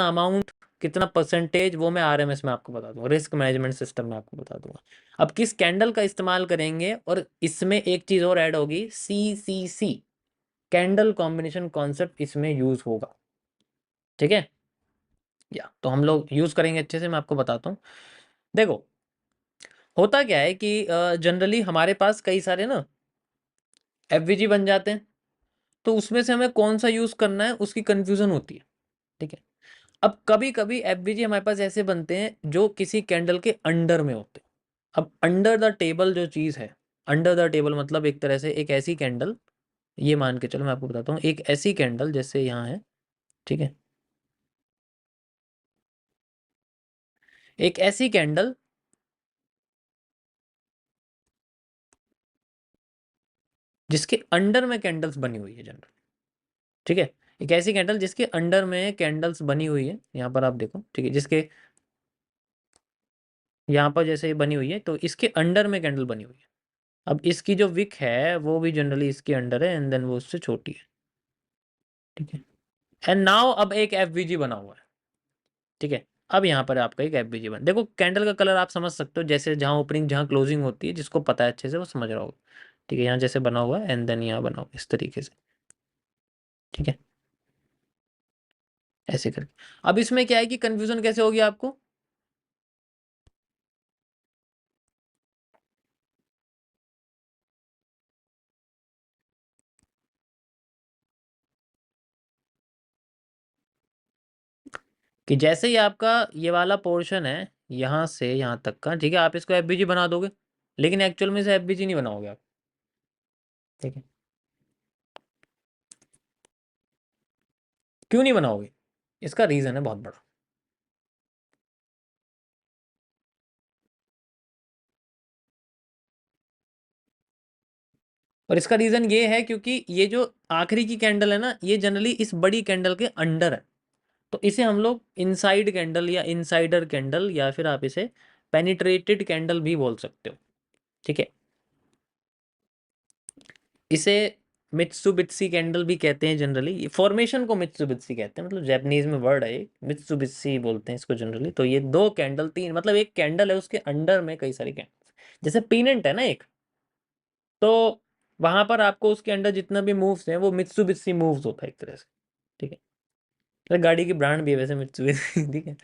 Amount, कितना percentage, वो मैं आरएमएस में आपको बता दूंगा, रिस्क मैनेजमेंट सिस्टम में आपको बता दूंगा। अब किस कैंडल का इस्तेमाल करेंगे, और इसमें एक चीज और ऐड होगी, CCC, कैंडल कॉम्बिनेशन कॉन्सेप्ट इसमें यूज होगा। ठीक है, या तो हम लोग यूज करेंगे अच्छे से, मैं आपको बताता हूँ। देखो होता क्या है कि जनरली हमारे पास कई सारे ना एफवीजी बन जाते हैं, तो उसमें से हमें कौन सा यूज करना है उसकी कंफ्यूजन होती है। ठीक है, अब कभी कभी एफवीजी हमारे पास ऐसे बनते हैं जो किसी कैंडल के अंडर में होते हैं। अब अंडर द टेबल जो चीज है, अंडर द टेबल मतलब एक तरह से एक ऐसी कैंडल, ये मान के चलो मैं आपको बताता हूँ, एक ऐसी कैंडल जैसे यहाँ है। ठीक है, एक ऐसी कैंडल जिसके अंडर में कैंडल्स बनी हुई है जनरल। ठीक है, एक ऐसी कैंडल जिसके अंडर में कैंडल्स बनी हुई है, यहाँ पर आप देखो। ठीक है, जिसके यहाँ पर जैसे बनी हुई है, तो इसके अंडर में कैंडल बनी हुई है। अब इसकी जो विक है वो भी जनरली इसके अंडर है, एंड देन वो उससे छोटी है। ठीक है, एंड नाउ अब एक एफवीजी बना हुआ है। ठीक है, अब यहाँ पर आपका एक एफवीजी बना, देखो कैंडल का कलर आप समझ सकते हो, जैसे जहाँ ओपनिंग जहाँ क्लोजिंग होती है, जिसको पता है अच्छे से वो समझ रहा होगा। ठीक है, यहाँ जैसे बना हुआ है, एंड देन यहाँ बना हुआ इस तरीके से। ठीक है, ऐसे करके। अब इसमें क्या है कि कंफ्यूजन कैसे होगी आपको, कि जैसे ही आपका ये वाला पोर्शन है यहाँ से यहाँ तक का, ठीक है, आप इसको एफबीजी बना दोगे, लेकिन एक्चुअल में से एफबीजी नहीं बनाओगे आप। ठीक है, क्यों नहीं बनाओगे, इसका रीजन है बहुत बड़ा। और इसका रीजन ये है क्योंकि ये जो आखिरी की कैंडल है ना, ये जनरली इस बड़ी कैंडल के अंडर है, तो इसे हम लोग इनसाइड कैंडल या इनसाइडर कैंडल या फिर आप इसे पेनिट्रेटेड कैंडल भी बोल सकते हो। ठीक है, इसे मित्सुबित्सी कैंडल भी कहते हैं जनरली, फॉर्मेशन को मित्सुबित्सी कहते हैं, मतलब जापानीज में वर्ड है, मित्सुबित्सी बोलते हैं इसको जनरली। तो ये दो कैंडल, तीन मतलब एक कैंडल है, उसके अंडर में कई सारी कैंडल, जैसे पीनेंट है ना एक, तो वहां पर आपको उसके अंडर जितना भी मूव्स हैं वो मित्सुबित्सी मूव्स होता है एक तरह से। ठीक है, तो गाड़ी की ब्रांड भी है वैसे मित्सुबित्सी। ठीक है,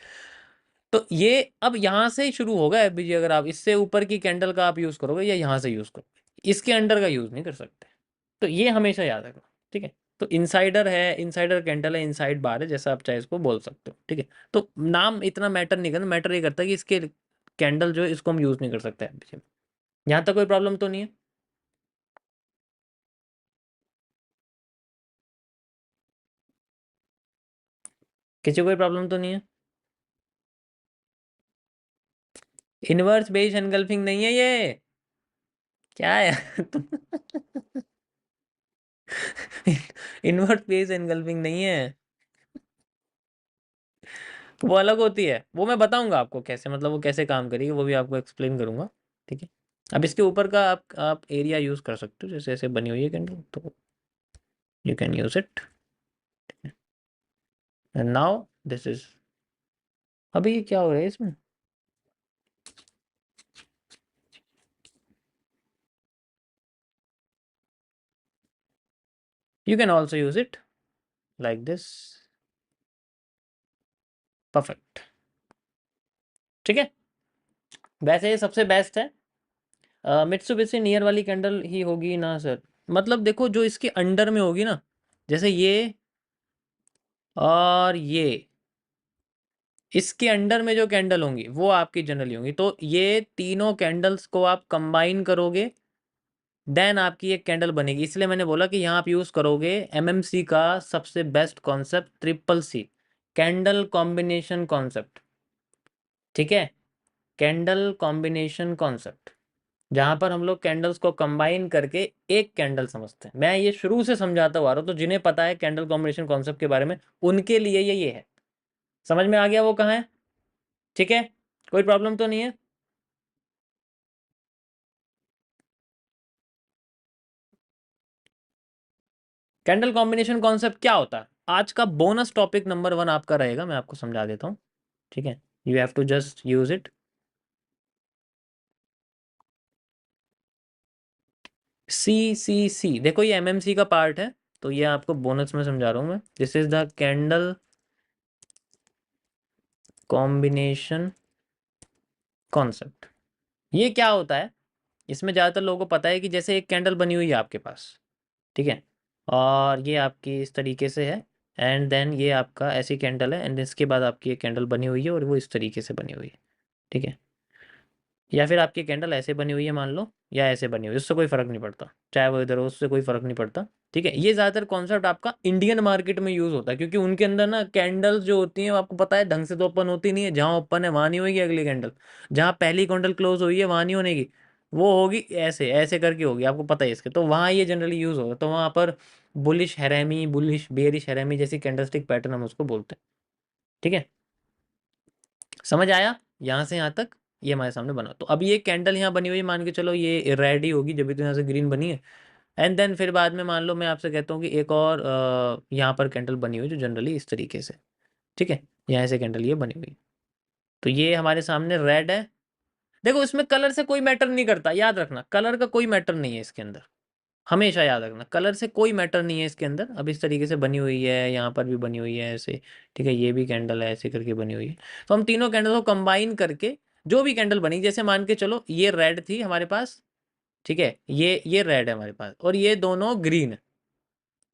तो ये अब यहाँ से ही शुरू होगा एफबीजी, अगर आप इससे ऊपर की कैंडल का आप यूज करोगे या यहाँ से यूज करोगे, इसके अंडर का यूज नहीं कर सकते। तो ये हमेशा याद रखना। ठीक है, तो इनसाइडर है, इनसाइडर कैंडल है, इनसाइड बार है, जैसा आप चाहे इसको बोल सकते हो। ठीक है, तो नाम इतना मैटर नहीं करता, मैटर ये करता है कि इसके कैंडल जो है इसको हम यूज नहीं कर सकते एफबीजी में। यहाँ तक कोई प्रॉब्लम तो नहीं है, किसी को कोई प्रॉब्लम तो नहीं है। इनवर्स बेस एनगल्फिंग नहीं है ये, क्या है तुम। इनवर्स बेस एनगल्फिंग नहीं है, वो अलग होती है, वो मैं बताऊंगा आपको कैसे, मतलब वो कैसे काम करेगी वो भी आपको एक्सप्लेन करूंगा। ठीक है, अब इसके ऊपर का आप एरिया यूज कर सकते हो, जैसे ऐसे बनी हुई है कैंडल, तो you can use it. And now this is, अभी ये क्या हो रहा है इसमें, you can also use it like this, perfect. ठीक है, वैसे ये सबसे बेस्ट है। मित्सुबिशी नियर वाली कैंडल ही होगी ना सर, मतलब देखो जो इसके अंडर में होगी ना, जैसे ये और ये, इसके अंडर में जो कैंडल होंगी वो आपकी जनरली होंगी, तो ये तीनों कैंडल्स को आप कंबाइन करोगे, देन आपकी एक कैंडल बनेगी। इसलिए मैंने बोला कि यहाँ आप यूज करोगे एमएमसी का सबसे best concept, CCC, candle combination concept. ठीक है, कैंडल कॉम्बिनेशन कॉन्सेप्ट, जहां पर हम लोग कैंडल्स को कंबाइन करके एक कैंडल समझते हैं। मैं ये शुरू से समझाता हुआ रहा हूँ, तो जिन्हें पता है कैंडल कॉम्बिनेशन कॉन्सेप्ट के बारे में, उनके लिए ये है। समझ में आ गया वो कहाँ है। ठीक है, कोई प्रॉब्लम तो नहीं है। कैंडल कॉम्बिनेशन कॉन्सेप्ट क्या होता है, आज का बोनस टॉपिक नंबर 1 आपका रहेगा, मैं आपको समझा देता हूँ, ठीक है। You have to just use it. See देखो, ये एमएमसी का पार्ट है, तो ये आपको बोनस में समझा रहा हूँ मैं। This is the candle combination concept. ये क्या होता है, इसमें ज़्यादातर लोगों को पता है कि जैसे एक कैंडल बनी हुई है आपके पास, ठीक है, और ये आपकी इस तरीके से है, एंड देन ये आपका ऐसी कैंडल है, एंड इसके बाद आपकी एक कैंडल बनी हुई है और वो इस तरीके से बनी हुई है, ठीक है। या फिर आपकी कैंडल ऐसे बनी हुई है मान लो, या ऐसे बनी हुई है, उससे कोई फर्क नहीं पड़ता, चाहे वो इधर हो, उससे कोई फर्क नहीं पड़ता, ठीक है। ये ज़्यादातर कॉन्सेप्ट आपका इंडियन मार्केट में यूज़ होता है, क्योंकि उनके अंदर ना कैंडल्स जो होती हैं वो आपको पता है ढंग से तो ओपन होती नहीं है। जहाँ ओपन है वहाँ नहीं होगी अगली कैंडल, जहाँ पहली कैंडल क्लोज हुई है वहाँ नहीं होने की, वो होगी ऐसे ऐसे करके होगी, आपको पता है इसके। तो वहाँ ये जनरली यूज़ होगा, तो वहाँ पर बुलिश हैरेमी, बुलिश बेरिश हैरेमी जैसी कैंडलस्टिक पैटर्न हम उसको बोलते हैं, ठीक है। समझ आया यहाँ से यहाँ तक? ये हमारे सामने बना, तो अब ये कैंडल यहाँ बनी हुई है, मान के चलो ये रेड ही होगी जब भी तो यहाँ से ग्रीन बनी है। एंड देन फिर बाद में मान लो मैं आपसे कहता हूँ कि एक और यहाँ पर कैंडल बनी हुई है जो जनरली इस तरीके से, ठीक है, यहाँ से कैंडल ये बनी हुई है। तो ये हमारे सामने रेड है। देखो इसमें कलर से कोई मैटर नहीं करता, याद रखना, कलर का कोई मैटर नहीं है इसके अंदर, हमेशा याद रखना, कलर से कोई मैटर नहीं है इसके अंदर। अब इस तरीके से बनी हुई है, यहाँ पर भी बनी हुई है ऐसे, ठीक है, ये भी कैंडल है ऐसे करके बनी हुई है। तो हम तीनों कैंडल को कंबाइन करके जो भी कैंडल बनी, जैसे मान के चलो ये रेड थी हमारे पास, ठीक है, ये रेड है हमारे पास और ये दोनों ग्रीन है,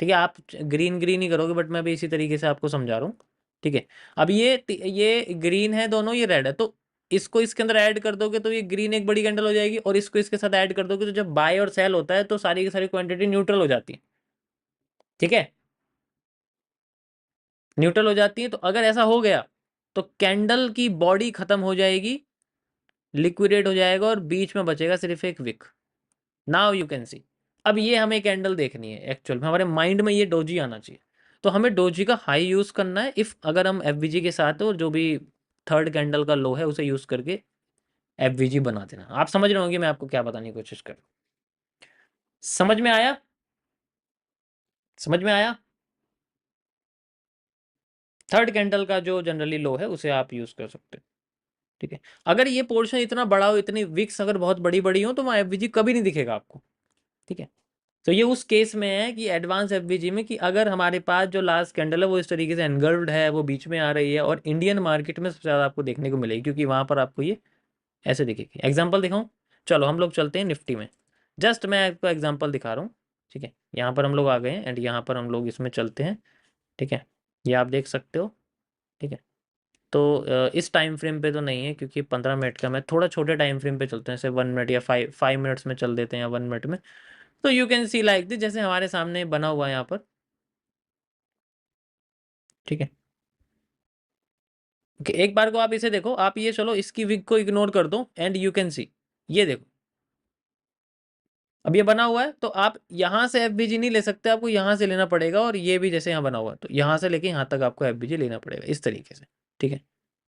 ठीक है। आप ग्रीन ग्रीन ही करोगे, बट मैं अभी इसी तरीके से आपको समझा रहा हूँ, ठीक है। अब ये ग्रीन है दोनों, ये रेड है, तो इसको इसके अंदर ऐड कर दोगे तो ये ग्रीन एक बड़ी कैंडल हो जाएगी, और इसको इसके साथ ऐड कर दोगे तो जब बाय और सेल होता है तो सारी की सारी क्वांटिटी न्यूट्रल हो जाती है, ठीक है, न्यूट्रल हो जाती है। तो अगर ऐसा हो गया तो कैंडल की बॉडी खत्म हो जाएगी, लिक्विडेट हो जाएगा, और बीच में बचेगा सिर्फ एक week. Now you can see. अब ये हमें कैंडल देखनी है, एक्चुअल में हमारे माइंड में ये डोजी आना चाहिए। तो हमें डोजी का हाई यूज करना है, इफ अगर हम एफवीजी के साथ हो, और जो भी थर्ड कैंडल का लो है उसे यूज करके एफवीजी बना देना। आप समझ रहे होंगे मैं आपको क्या बताने की कोशिश कर रहा हूं। समझ में आया? समझ में आया? थर्ड कैंडल का जो जनरली लो है उसे आप यूज कर सकते हो, ठीक है। अगर ये पोर्शन इतना बड़ा हो, इतनी विक्स अगर बहुत बड़ी बड़ी हो, तो वहाँ एफवीजी कभी नहीं दिखेगा आपको, ठीक है। तो ये उस केस में है कि एडवांस एफवीजी में, कि अगर हमारे पास जो लास्ट कैंडल है वो इस तरीके से एनगल्व्ड है, वो बीच में आ रही है, और इंडियन मार्केट में सबसे ज़्यादा आपको देखने को मिलेगी, क्योंकि वहाँ पर आपको ये ऐसे दिखेगी। एग्जांपल दिखाऊं? चलो हम लोग चलते हैं निफ्टी में, जस्ट मैं आपको एग्जांपल दिखा रहा हूँ, ठीक है। यहाँ पर हम लोग आ गए हैं, एंड यहाँ पर हम लोग इसमें चलते हैं, ठीक है, ये आप देख सकते हो, ठीक है। तो इस टाइम फ्रेम पे तो नहीं है, क्योंकि 15 मिनट का, मैं थोड़ा छोटे टाइम फ्रेम पे चलते हैं, जैसे 1 मिनट या 5 मिनट्स में चल देते हैं, या 1 मिनट में। तो you can C like this, जैसे हमारे सामने बना हुआ है यहाँ पर, ठीक है। ओके, एक बार को आप इसे देखो, आप ये चलो इसकी विग को इग्नोर कर दो, एंड यू कैन सी, ये देखो, अब ये बना हुआ है, तो आप यहाँ से एफबीजी नहीं ले सकते, आपको यहाँ से लेना पड़ेगा, और ये भी जैसे यहाँ बना हुआ है, तो यहाँ से लेके यहाँ तक आपको एफबीजी लेना पड़ेगा इस तरीके से, ठीक है।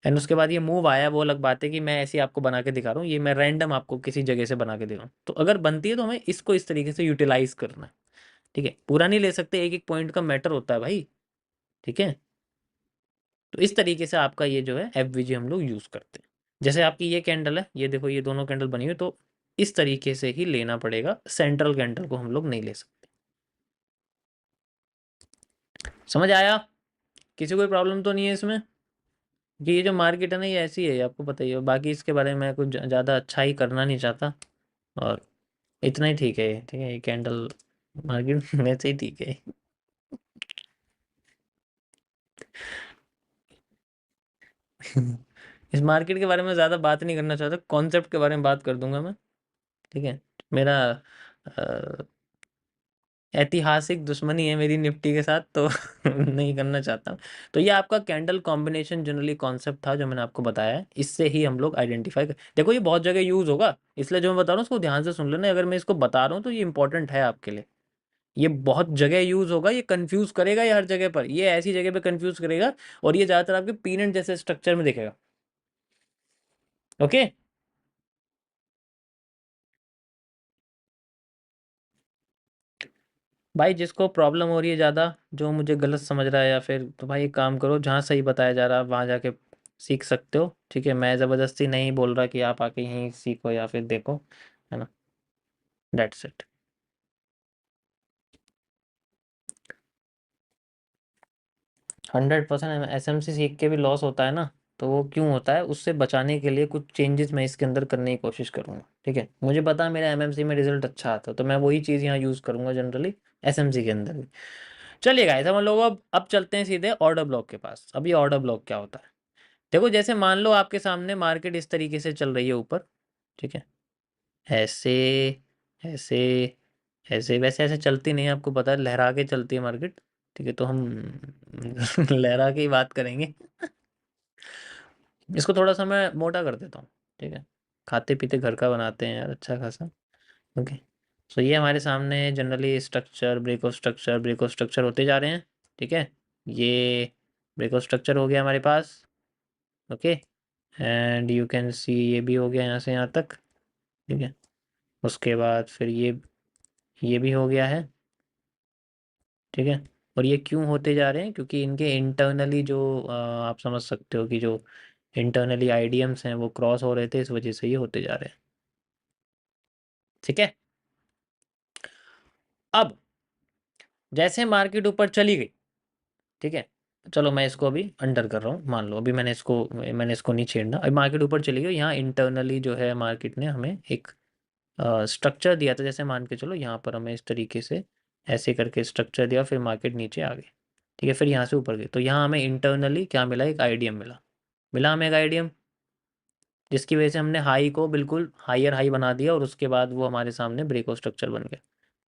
एंड उसके बाद ये मूव आया, वो अलग बात है कि मैं ऐसे ही आपको बना के दिखा रहा हूँ, ये मैं रैंडम आपको किसी जगह से बना के दे रहा हूँ। तो अगर बनती है तो हमें इसको इस तरीके से यूटिलाइज करना है, ठीक है, पूरा नहीं ले सकते, एक एक पॉइंट का मैटर होता है भाई, ठीक है। तो इस तरीके से आपका ये जो है एफवीजी हम लोग यूज़ करते हैं। जैसे आपकी ये कैंडल है, ये देखो, ये दोनों कैंडल बनी हुई, तो इस तरीके से ही लेना पड़ेगा, सेंट्रल कैंडल को हम लोग नहीं ले सकते। समझ आया? किसी कोई प्रॉब्लम तो नहीं है इसमें? कि ये जो मार्केट है ना, ये ऐसी है, आपको पता ही है, बाकी इसके बारे में मैं कुछ ज़्यादा अच्छा ही करना नहीं चाहता, और इतना ही ठीक है, ठीक है, ये कैंडल मार्केट वैसे ही ठीक है। इस मार्केट के बारे में ज़्यादा बात नहीं करना चाहता, कॉन्सेप्ट के बारे में बात कर दूंगा मैं, ठीक है। मेरा ऐतिहासिक दुश्मनी है मेरी निफ्टी के साथ, तो नहीं करना चाहता हूँ। तो ये आपका कैंडल कॉम्बिनेशन जनरली कॉन्सेप्ट था जो मैंने आपको बताया है, इससे ही हम लोग आइडेंटिफाई कर, देखो ये बहुत जगह यूज़ होगा, इसलिए जो मैं बता रहा हूँ उसको ध्यान से सुन लेना। अगर मैं इसको बता रहा हूँ तो ये इंपॉर्टेंट है आपके लिए, ये बहुत जगह यूज़ होगा, ये कंफ्यूज करेगा, ये हर जगह पर, ये ऐसी जगह पे कंफ्यूज करेगा, और ये ज़्यादातर आपके पीनट जैसे स्ट्रक्चर में दिखेगा, ओके। भाई जिसको प्रॉब्लम हो रही है ज़्यादा, जो मुझे गलत समझ रहा है या फिर, तो भाई एक काम करो, जहाँ सही बताया जा रहा है वहाँ जाके सीख सकते हो, ठीक है। मैं ज़बरदस्ती नहीं बोल रहा कि आप आके यहीं सीखो या फिर देखो, है ना। That's it. 100% एसएमसी सीख के भी लॉस होता है ना, तो वो क्यों होता है, उससे बचाने के लिए कुछ चेंजेस मैं इसके अंदर करने की कोशिश करूँगा, ठीक है। मुझे पता है मेरा एमएमसी में रिजल्ट अच्छा आता है, तो मैं वही चीज़ यहाँ यूज़ करूँगा जनरली एसएमसी के अंदर भी। चलिए गाइस, हम लोग अब चलते हैं सीधे ऑर्डर ब्लॉक के पास। अब ये ऑर्डर ब्लॉक क्या होता है, देखो जैसे मान लो आपके सामने मार्केट इस तरीके से चल रही है ऊपर, ठीक है। ऐसे, ऐसे, ऐसे, वैसे ऐसे चलती नहीं है, आपको पता है लहरा के चलती है मार्केट, ठीक है। तो हम लहरा की बात करेंगे। इसको थोड़ा सा मैं मोटा कर देता हूँ, ठीक है। खाते पीते घर का बनाते हैं यार अच्छा खासा। ओके। सो ये हमारे सामने generally structure, break of structure होते जा रहे हैं, ठीक है। ये ब्रेक ऑफ स्ट्रक्चर हो गया हमारे पास। Okay. And you can see ये भी हो गया यहाँ से यहाँ तक, ठीक है। उसके बाद फिर ये भी हो गया है, ठीक है। और ये क्यों होते जा रहे हैं, क्योंकि इनके इंटरनली जो आप समझ सकते हो कि जो इंटरनली आईडीएम्स हैं वो क्रॉस हो रहे थे, इस वजह से ये होते जा रहे हैं, ठीक है। अब जैसे मार्केट ऊपर चली गई, ठीक है। चलो मैं इसको अभी अंडर कर रहा हूँ, मान लो अभी मैंने इसको नहीं छेड़ना। अभी मार्केट ऊपर चली गई, यहाँ इंटरनली जो है मार्केट ने हमें एक स्ट्रक्चर दिया था, जैसे मान के चलो यहाँ पर हमें इस तरीके से ऐसे करके स्ट्रक्चर दिया, फिर मार्केट नीचे आ गई, ठीक है। फिर यहाँ से ऊपर गई, तो यहाँ हमें इंटरनली क्या मिला, एक आईडीएम मिला, हमें एक आईडीएम, जिसकी वजह से हमने हाई को बिल्कुल हायर हाई बना दिया, और उसके बाद वो हमारे सामने ब्रेक स्ट्रक्चर बन गया।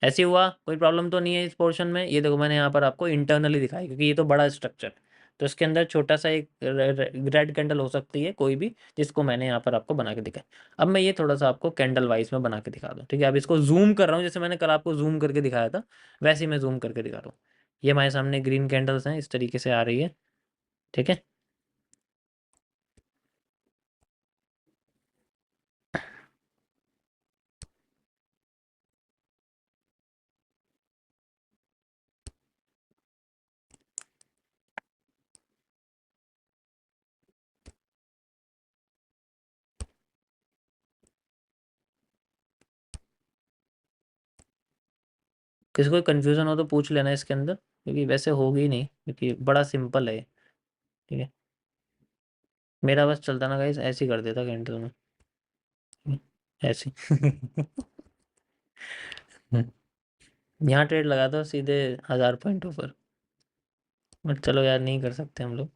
ऐसे हुआ, कोई प्रॉब्लम तो नहीं है इस पोर्शन में। ये देखो मैंने यहाँ पर आपको इंटरनली दिखाई, क्योंकि ये तो बड़ा स्ट्रक्चर, तो इसके अंदर छोटा सा एक रेड कैंडल हो सकती है कोई भी, जिसको मैंने यहाँ पर आपको बना के दिखाया। अब मैं ये थोड़ा सा आपको कैंडल वाइज में बना के दिखा दूँ, ठीक है। अब इसको जूम कर रहा हूँ, जैसे मैंने कल आपको जूम करके दिखाया था, वैसे ही मैं जूम करके दिखा रहा हूँ। ये हमारे सामने ग्रीन कैंडल्स हैं, इस तरीके से आ रही है, ठीक है। किसी को कन्फ्यूज़न हो तो पूछ लेना इसके अंदर, क्योंकि वैसे होगी नहीं, क्योंकि बड़ा सिंपल है ये, ठीक है। मेरा बस चलता ना गाइस, ऐसे ही कर देता कैंडल में, ऐसे ही। यहाँ ट्रेड लगा दो सीधे 1000 पॉइंट ऊपर, बट चलो यार नहीं कर सकते हम लोग।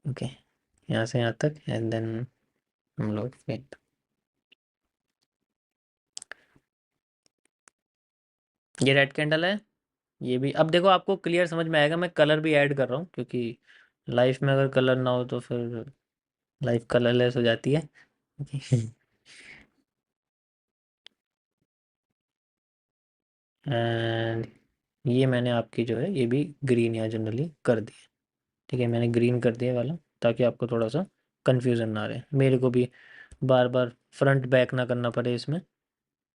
ओके, यहाँ से यहाँ तक एंड देन हम लोग वेट। ये रेड कैंडल है, ये भी। अब देखो आपको क्लियर समझ में आएगा, मैं कलर भी ऐड कर रहा हूँ, क्योंकि लाइफ में अगर कलर ना हो तो फिर लाइफ कलरलेस हो जाती है। एंड ये मैंने आपकी जो है ये भी ग्रीन यहाँ जनरली कर दी है, ठीक है। मैंने ग्रीन कर दिया वाला, ताकि आपको थोड़ा सा कंफ्यूजन ना रहे, मेरे को भी बार बार फ्रंट बैक ना करना पड़े इसमें,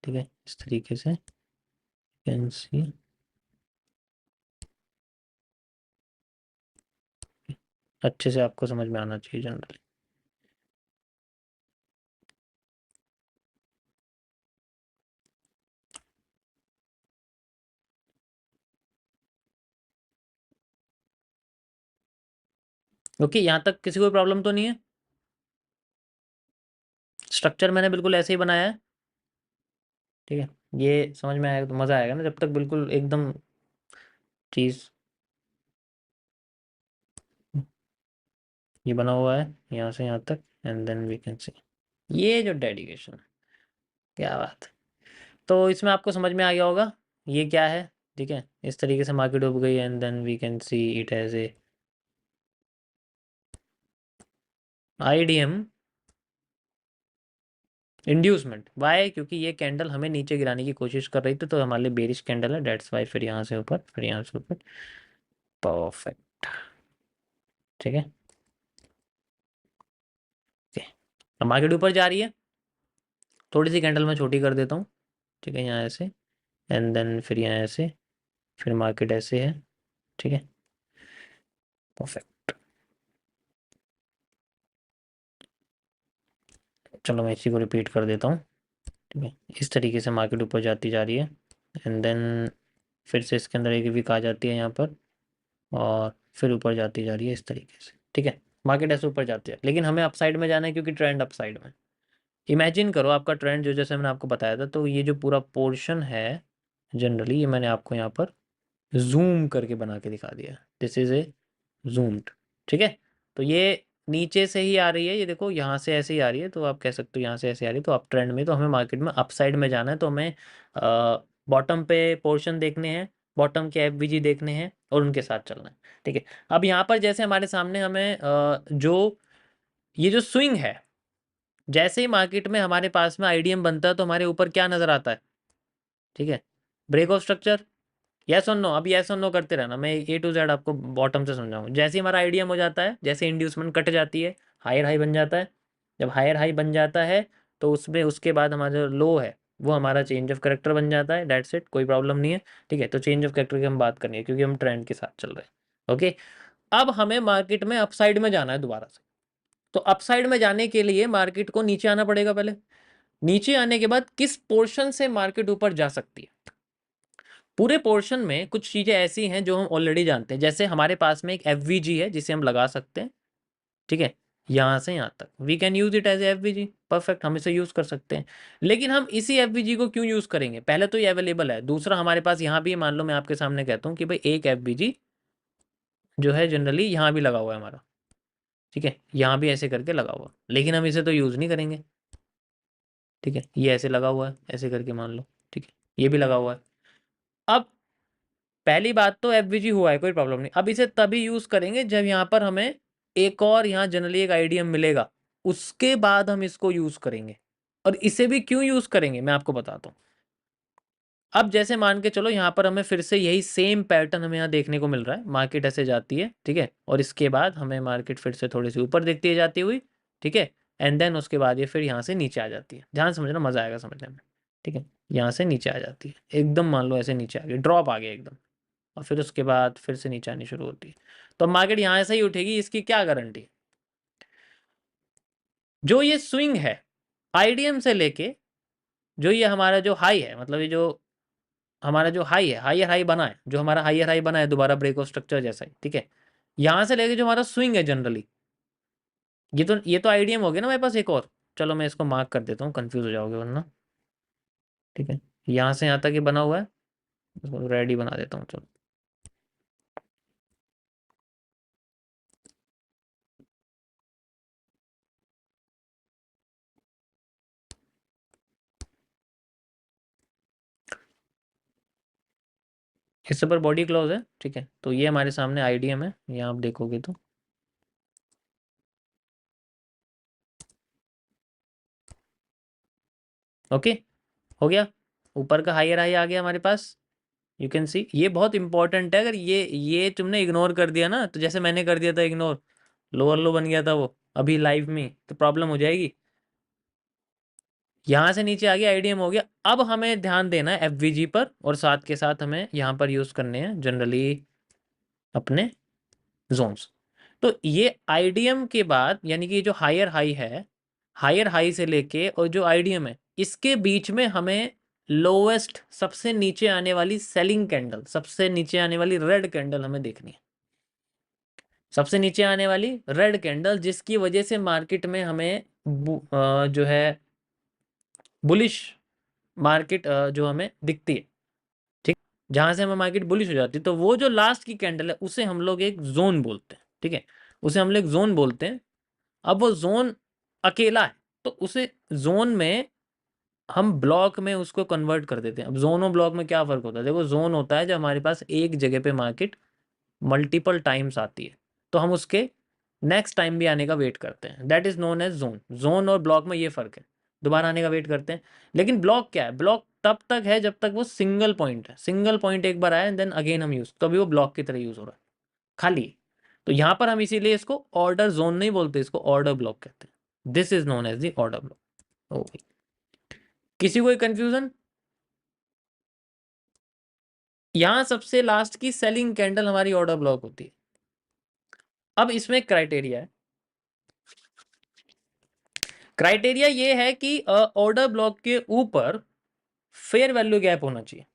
ठीक है। इस तरीके से कैन सी, अच्छे से आपको समझ में आना चाहिए जनरली। ओके, यहाँ तक किसी को प्रॉब्लम तो नहीं है। स्ट्रक्चर मैंने बिल्कुल ऐसे ही बनाया है, ठीक है। ये समझ में आएगा तो मज़ा आएगा ना, जब तक बिल्कुल एकदम चीज़ ये बना हुआ है यहाँ से यहाँ तक, and then we can see, ये जो डेडिकेशन, क्या बात है। तो इसमें आपको समझ में आ गया होगा ये क्या है, ठीक है। इस तरीके से मार्केट डूब गई, and then we can see it as a IDM inducement. Why, क्योंकि ये कैंडल हमें नीचे गिराने की कोशिश कर रही थी, तो हमारे लिए बेरिश कैंडल है, डेट्स वाई। फिर यहाँ से ऊपर, फिर यहाँ से ऊपर, परफेक्ट, ठीक है। ओके, अब मार्केट ऊपर जा रही है, थोड़ी सी कैंडल मैं छोटी कर देता हूँ, ठीक है। यहाँ ऐसे, एंड देन फिर यहाँ ऐसे, फिर मार्केट ऐसे है, ठीक है, परफेक्ट। चलो मैं इसी को रिपीट कर देता हूँ, ठीक है। इस तरीके से मार्केट ऊपर जाती जा रही है, एंड देन फिर से इसके अंदर एक वीक आ जाती है यहाँ पर, और फिर ऊपर जाती जा रही है इस तरीके से, ठीक है। मार्केट ऐसे ऊपर जाती है, लेकिन हमें अपसाइड में जाना है क्योंकि ट्रेंड अपसाइड में। इमेजिन करो आपका ट्रेंड जो, जैसे मैंने आपको बताया था, तो ये जो पूरा पोर्शन है जनरली, ये मैंने आपको यहाँ पर जूम करके बना के दिखा दिया, दिस इज ए जूम्ड, ठीक है। तो ये नीचे से ही आ रही है, ये देखो यहाँ से ऐसे ही आ रही है, तो आप कह सकते हो यहाँ से ऐसे आ रही है, तो अप ट्रेंड में, तो हमें मार्केट में अपसाइड में जाना है, तो हमें बॉटम पे पोर्शन देखने हैं, बॉटम के एफवीजी देखने हैं और उनके साथ चलना है, ठीक है। अब यहाँ पर जैसे हमारे सामने हमें जो ये जो स्विंग है, जैसे ही मार्केट में हमारे पास में आईडीएम बनता है तो हमारे ऊपर क्या नजर आता है, ठीक है, ब्रेक ऑफ स्ट्रक्चर, यस और नो। अब यस और नो करते रहना, मैं ए टू जेड आपको बॉटम से समझाऊँ। जैसे ही हमारा आईडीएम हो जाता है, जैसे इंड्यूसमेंट कट जाती है, हायर हाई बन जाता है। जब हायर हाई बन जाता है तो उसमें उसके बाद हमारा जो लो है वो हमारा चेंज ऑफ करेक्टर बन जाता है, डेट्स इट, कोई प्रॉब्लम नहीं है, ठीक है। तो चेंज ऑफ करेक्टर की हम बात करेंगे क्योंकि हम ट्रेंड के साथ चल रहे हैं, ओके। अब हमें मार्केट में अपसाइड में जाना है दोबारा से, तो अपसाइड में जाने के लिए मार्केट को नीचे आना पड़ेगा पहले। नीचे आने के बाद किस पोर्शन से मार्केट ऊपर जा सकती है? पूरे पोर्शन में कुछ चीजें ऐसी हैं जो हम ऑलरेडी जानते हैं, जैसे हमारे पास में एक एफ है जिसे हम लगा सकते हैं, ठीक है, यहां से यहां तक we can use it as F perfect, हम इसे यूज कर सकते हैं। लेकिन हम इसी एफ को क्यों यूज करेंगे? पहले तो ये अवेलेबल है, दूसरा हमारे पास यहाँ भी, मान लो मैं आपके सामने कहता हूँ कि भाई एक एफ जो है जनरली यहाँ भी लगा हुआ है हमारा, ठीक है, यहाँ भी ऐसे करके लगा हुआ, लेकिन हम इसे तो यूज नहीं करेंगे, ठीक है। ये ऐसे लगा हुआ है, ऐसे करके मान लो, ठीक है, ये भी लगा हुआ है। अब पहली बात तो एफ हुआ है, कोई प्रॉब्लम नहीं। अब इसे तभी यूज करेंगे जब यहाँ पर हमें एक और यहाँ जनरली एक आइडियम मिलेगा, उसके बाद हम इसको यूज करेंगे। और इसे भी क्यों यूज करेंगे मैं आपको बताता हूँ। अब जैसे मान के चलो यहाँ पर हमें फिर से यही सेम पैटर्न हमें यहाँ देखने को मिल रहा है, मार्केट ऐसे जाती है, ठीक है, और इसके बाद हमें मार्केट फिर से थोड़ी सी ऊपर देखती है जाती हुई, ठीक है, एंड देन उसके बाद ये फिर यहाँ से नीचे आ जाती है। ध्यान से समझना, मजा आएगा समझने में, ठीक है। यहाँ से नीचे आ जाती है एकदम, मान लो ऐसे नीचे आ गई, ड्रॉप आ गया एकदम, और फिर उसके बाद फिर से नीचे आनी शुरू होती है। तो मार्केट यहाँ से ही उठेगी, इसकी क्या गारंटी है? जो ये स्विंग है आईडीएम से लेके, जो ये हमारा जो हाई है, मतलब ये जो हमारा जो हाई है, हायर हाई बना है, जो हमारा हायर हाई बना है दोबारा ब्रेक ऑफ स्ट्रक्चर जैसा ही, ठीक है, यहाँ से लेके जो हमारा स्विंग है जनरली, ये तो आईडीएम हो गया ना मेरे पास एक और। चलो मैं इसको मार्क कर देता हूँ, कंफ्यूज हो जाओगे वरना, ठीक है। यहाँ से यहाँ तक ये बना हुआ है, इसको रेडी बना देता हूँ, चलो। इससे पर बॉडी क्लोज है, ठीक है, तो ये हमारे सामने आईडीएम है, यहाँ आप देखोगे तो, ओके, हो गया। ऊपर का हायर हाई आ गया हमारे पास, यू कैन सी, ये बहुत इंपॉर्टेंट है। अगर ये तुमने इग्नोर कर दिया ना, तो जैसे मैंने कर दिया था इग्नोर, लोअर लो बन गया था वो अभी लाइव में, तो प्रॉब्लम हो जाएगी। यहाँ से नीचे आ गया, आईडीएम हो गया। अब हमें ध्यान देना है एफवीजी पर, और साथ के साथ हमें यहाँ पर यूज करने हैं जनरली अपने जोन्स। तो ये आईडीएम के बाद, यानी कि जो हायर हाई है, हायर हाई से लेके और जो आईडीएम है, इसके बीच में हमें लोवेस्ट, सबसे नीचे आने वाली सेलिंग कैंडल, सबसे नीचे आने वाली रेड कैंडल हमें देखनी है। सबसे नीचे आने वाली रेड कैंडल, जिसकी वजह से मार्केट में हमें जो है बुलिश मार्केट जो हमें दिखती है, ठीक, जहां से हमें मार्केट बुलिश हो जाती है, तो वो जो लास्ट की कैंडल है उसे हम लोग एक जोन बोलते हैं, ठीक है, उसे हम लोग जोन बोलते हैं। अब वो जोन अकेला है, तो उसे जोन में हम ब्लॉक में उसको कन्वर्ट कर देते हैं। अब जोन और ब्लॉक में क्या फर्क होता है? देखो, जोन होता है जब हमारे पास एक जगह पे मार्केट मल्टीपल टाइम्स आती है, तो हम उसके नेक्स्ट टाइम भी आने का वेट करते हैं, that is known as zone. Zone और ब्लॉक में ये फर्क है, दोबारा आने का वेट करते हैं। लेकिन ब्लॉक क्या है? ब्लॉक तब तक है जब तक वो सिंगल पॉइंट है, सिंगल पॉइंट एक बार आया एंड देन अगेन हम यूज, तो अभी वो ब्लॉक की तरह यूज हो रहा है खाली। तो यहां पर हम इसीलिए इसको ऑर्डर जोन नहीं बोलते, इसको ऑर्डर ब्लॉक कहते हैं। This is known as the order block. Okay, किसी कोई कंफ्यूजन? यहाँ सबसे लास्ट की सेलिंग कैंडल हमारी ऑर्डर ब्लॉक होती है। अब इसमें क्राइटेरिया है, क्राइटेरिया ये है कि ऑर्डर ब्लॉक के ऊपर फेयर वैल्यू गैप होना चाहिए।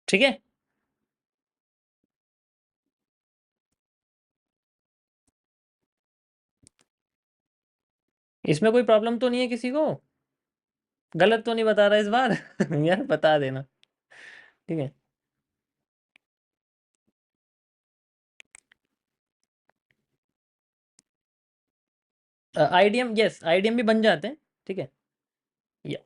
ठीक है, इसमें कोई प्रॉब्लम तो नहीं है किसी को? गलत तो नहीं बता रहा इस बार? यार बता देना। ठीक है, आईडीएम, यस आईडीएम भी बन जाते हैं। ठीक है, या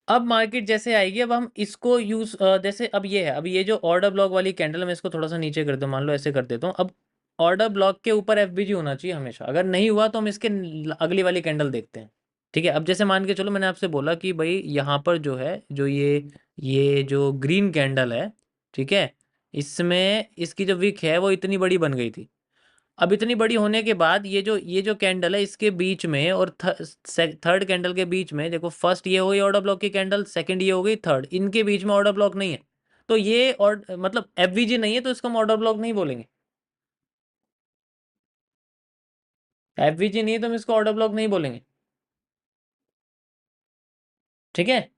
अब मार्केट जैसे आएगी, अब हम इसको यूज जैसे अब ये है, अब ये जो ऑर्डर ब्लॉक वाली कैंडल, मैं इसको थोड़ा सा नीचे कर दूं, मान लो ऐसे कर देता हूँ। अब ऑर्डर ब्लॉक के ऊपर एफबीजी होना चाहिए हमेशा, अगर नहीं हुआ तो हम इसके अगली वाली कैंडल देखते हैं। ठीक है, अब जैसे मान के चलो, मैंने आपसे बोला कि भाई यहाँ पर जो है, जो ये जो ग्रीन कैंडल है, ठीक है, इसमें इसकी जो विक है वो इतनी बड़ी बन गई थी। अब इतनी बड़ी होने के बाद ये जो कैंडल है इसके बीच में और थर्ड कैंडल के बीच में देखो, फर्स्ट ये हो गई ऑर्डर ब्लॉक की कैंडल, सेकंड ये हो गई थर्ड, इनके बीच में ऑर्डर ब्लॉक नहीं है, तो ये और मतलब एफवीजी नहीं है, तो इसको हम ऑर्डर ब्लॉक नहीं बोलेंगे। एफवीजी नहीं है तो हम इसको ऑर्डर ब्लॉक नहीं बोलेंगे। ठीक है,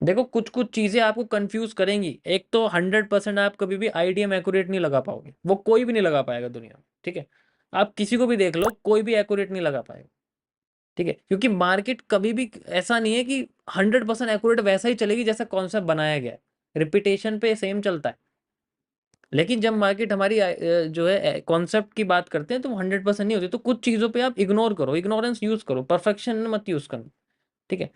देखो कुछ कुछ चीजें आपको कंफ्यूज करेंगी। एक तो 100% आप कभी भी आईडीएम एक्यूरेट नहीं लगा पाओगे, वो कोई भी नहीं लगा पाएगा दुनिया में। ठीक है, आप किसी को भी देख लो, कोई भी एक्यूरेट नहीं लगा पाएगा। ठीक है, क्योंकि मार्केट कभी भी ऐसा नहीं है कि 100% एक्यूरेट वैसा ही चलेगी जैसा कॉन्सेप्ट बनाया गया है, रिपीटेशन पे सेम चलता है। लेकिन जब मार्केट हमारी जो है कॉन्सेप्ट की बात करते हैं तो 100% नहीं होती, तो कुछ चीज़ों पे आप इग्नोर करो, इग्नोरेंस यूज करो, परफेक्शन मत यूज करना। ठीक है,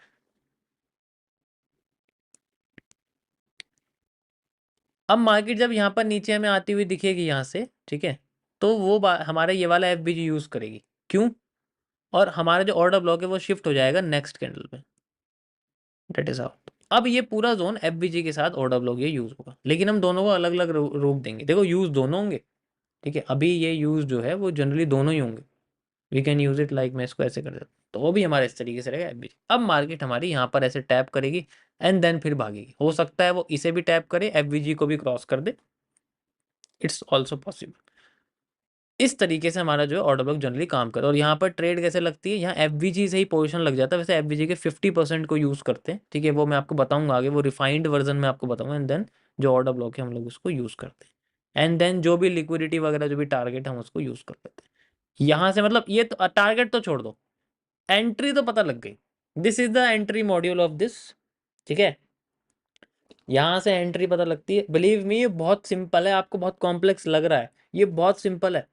अब मार्केट जब यहाँ पर नीचे हमें आती हुई दिखेगी यहाँ से, ठीक है, तो वो हमारा ये वाला एफबीजी यूज करेगी। क्यों? और हमारा जो ऑर्डर ब्लॉक है वो शिफ्ट हो जाएगा नेक्स्ट कैंडल पे। That is out. अब ये पूरा जोन एफबीजी के साथ ऑर्डर ब्लॉक ये यूज होगा, लेकिन हम दोनों को अलग अलग रूप देंगे। देखो यूज दोनों होंगे। ठीक है, अभी ये यूज जो है वो जनरली दोनों ही होंगे। We can use it like, मैं इसको ऐसे कर देता हूँ, तो वो भी हमारे इस तरीके से रहेगा एफबीजी। अब मार्केट हमारी यहाँ पर ऐसे टैप करेगी एंड देन फिर भागेगी। हो सकता है वो इसे भी टैप करे, एफबीजी को भी क्रॉस कर दे, इट्स ऑल्सो पॉसिबल। इस तरीके से हमारा जो है ऑर्डर ब्लॉक जनरली काम करता है। और यहाँ पर ट्रेड कैसे लगती है, यहाँ एफवीजी से ही पोजीशन लग जाता है। वैसे एफवीजी के 50% को यूज़ करते हैं। ठीक है, वो मैं आपको बताऊंगा आगे, वो रिफाइंड वर्जन में आपको बताऊंगा। एंड देन जो ऑर्डर ब्लॉक है हम लोग उसको यूज़ करते हैं। एंड देन जो भी लिक्विडिटी वगैरह जो भी टारगेट हम उसको यूज़ कर लेते हैं। यहाँ से मतलब ये तो टारगेट तो छोड़ दो, एंट्री तो पता लग गई। This is the entry module of this. ठीक है, यहाँ से एंट्री पता लगती है। बिलीव मी, ये बहुत सिंपल है, आपको बहुत कॉम्प्लेक्स लग रहा है, ये बहुत सिंपल है।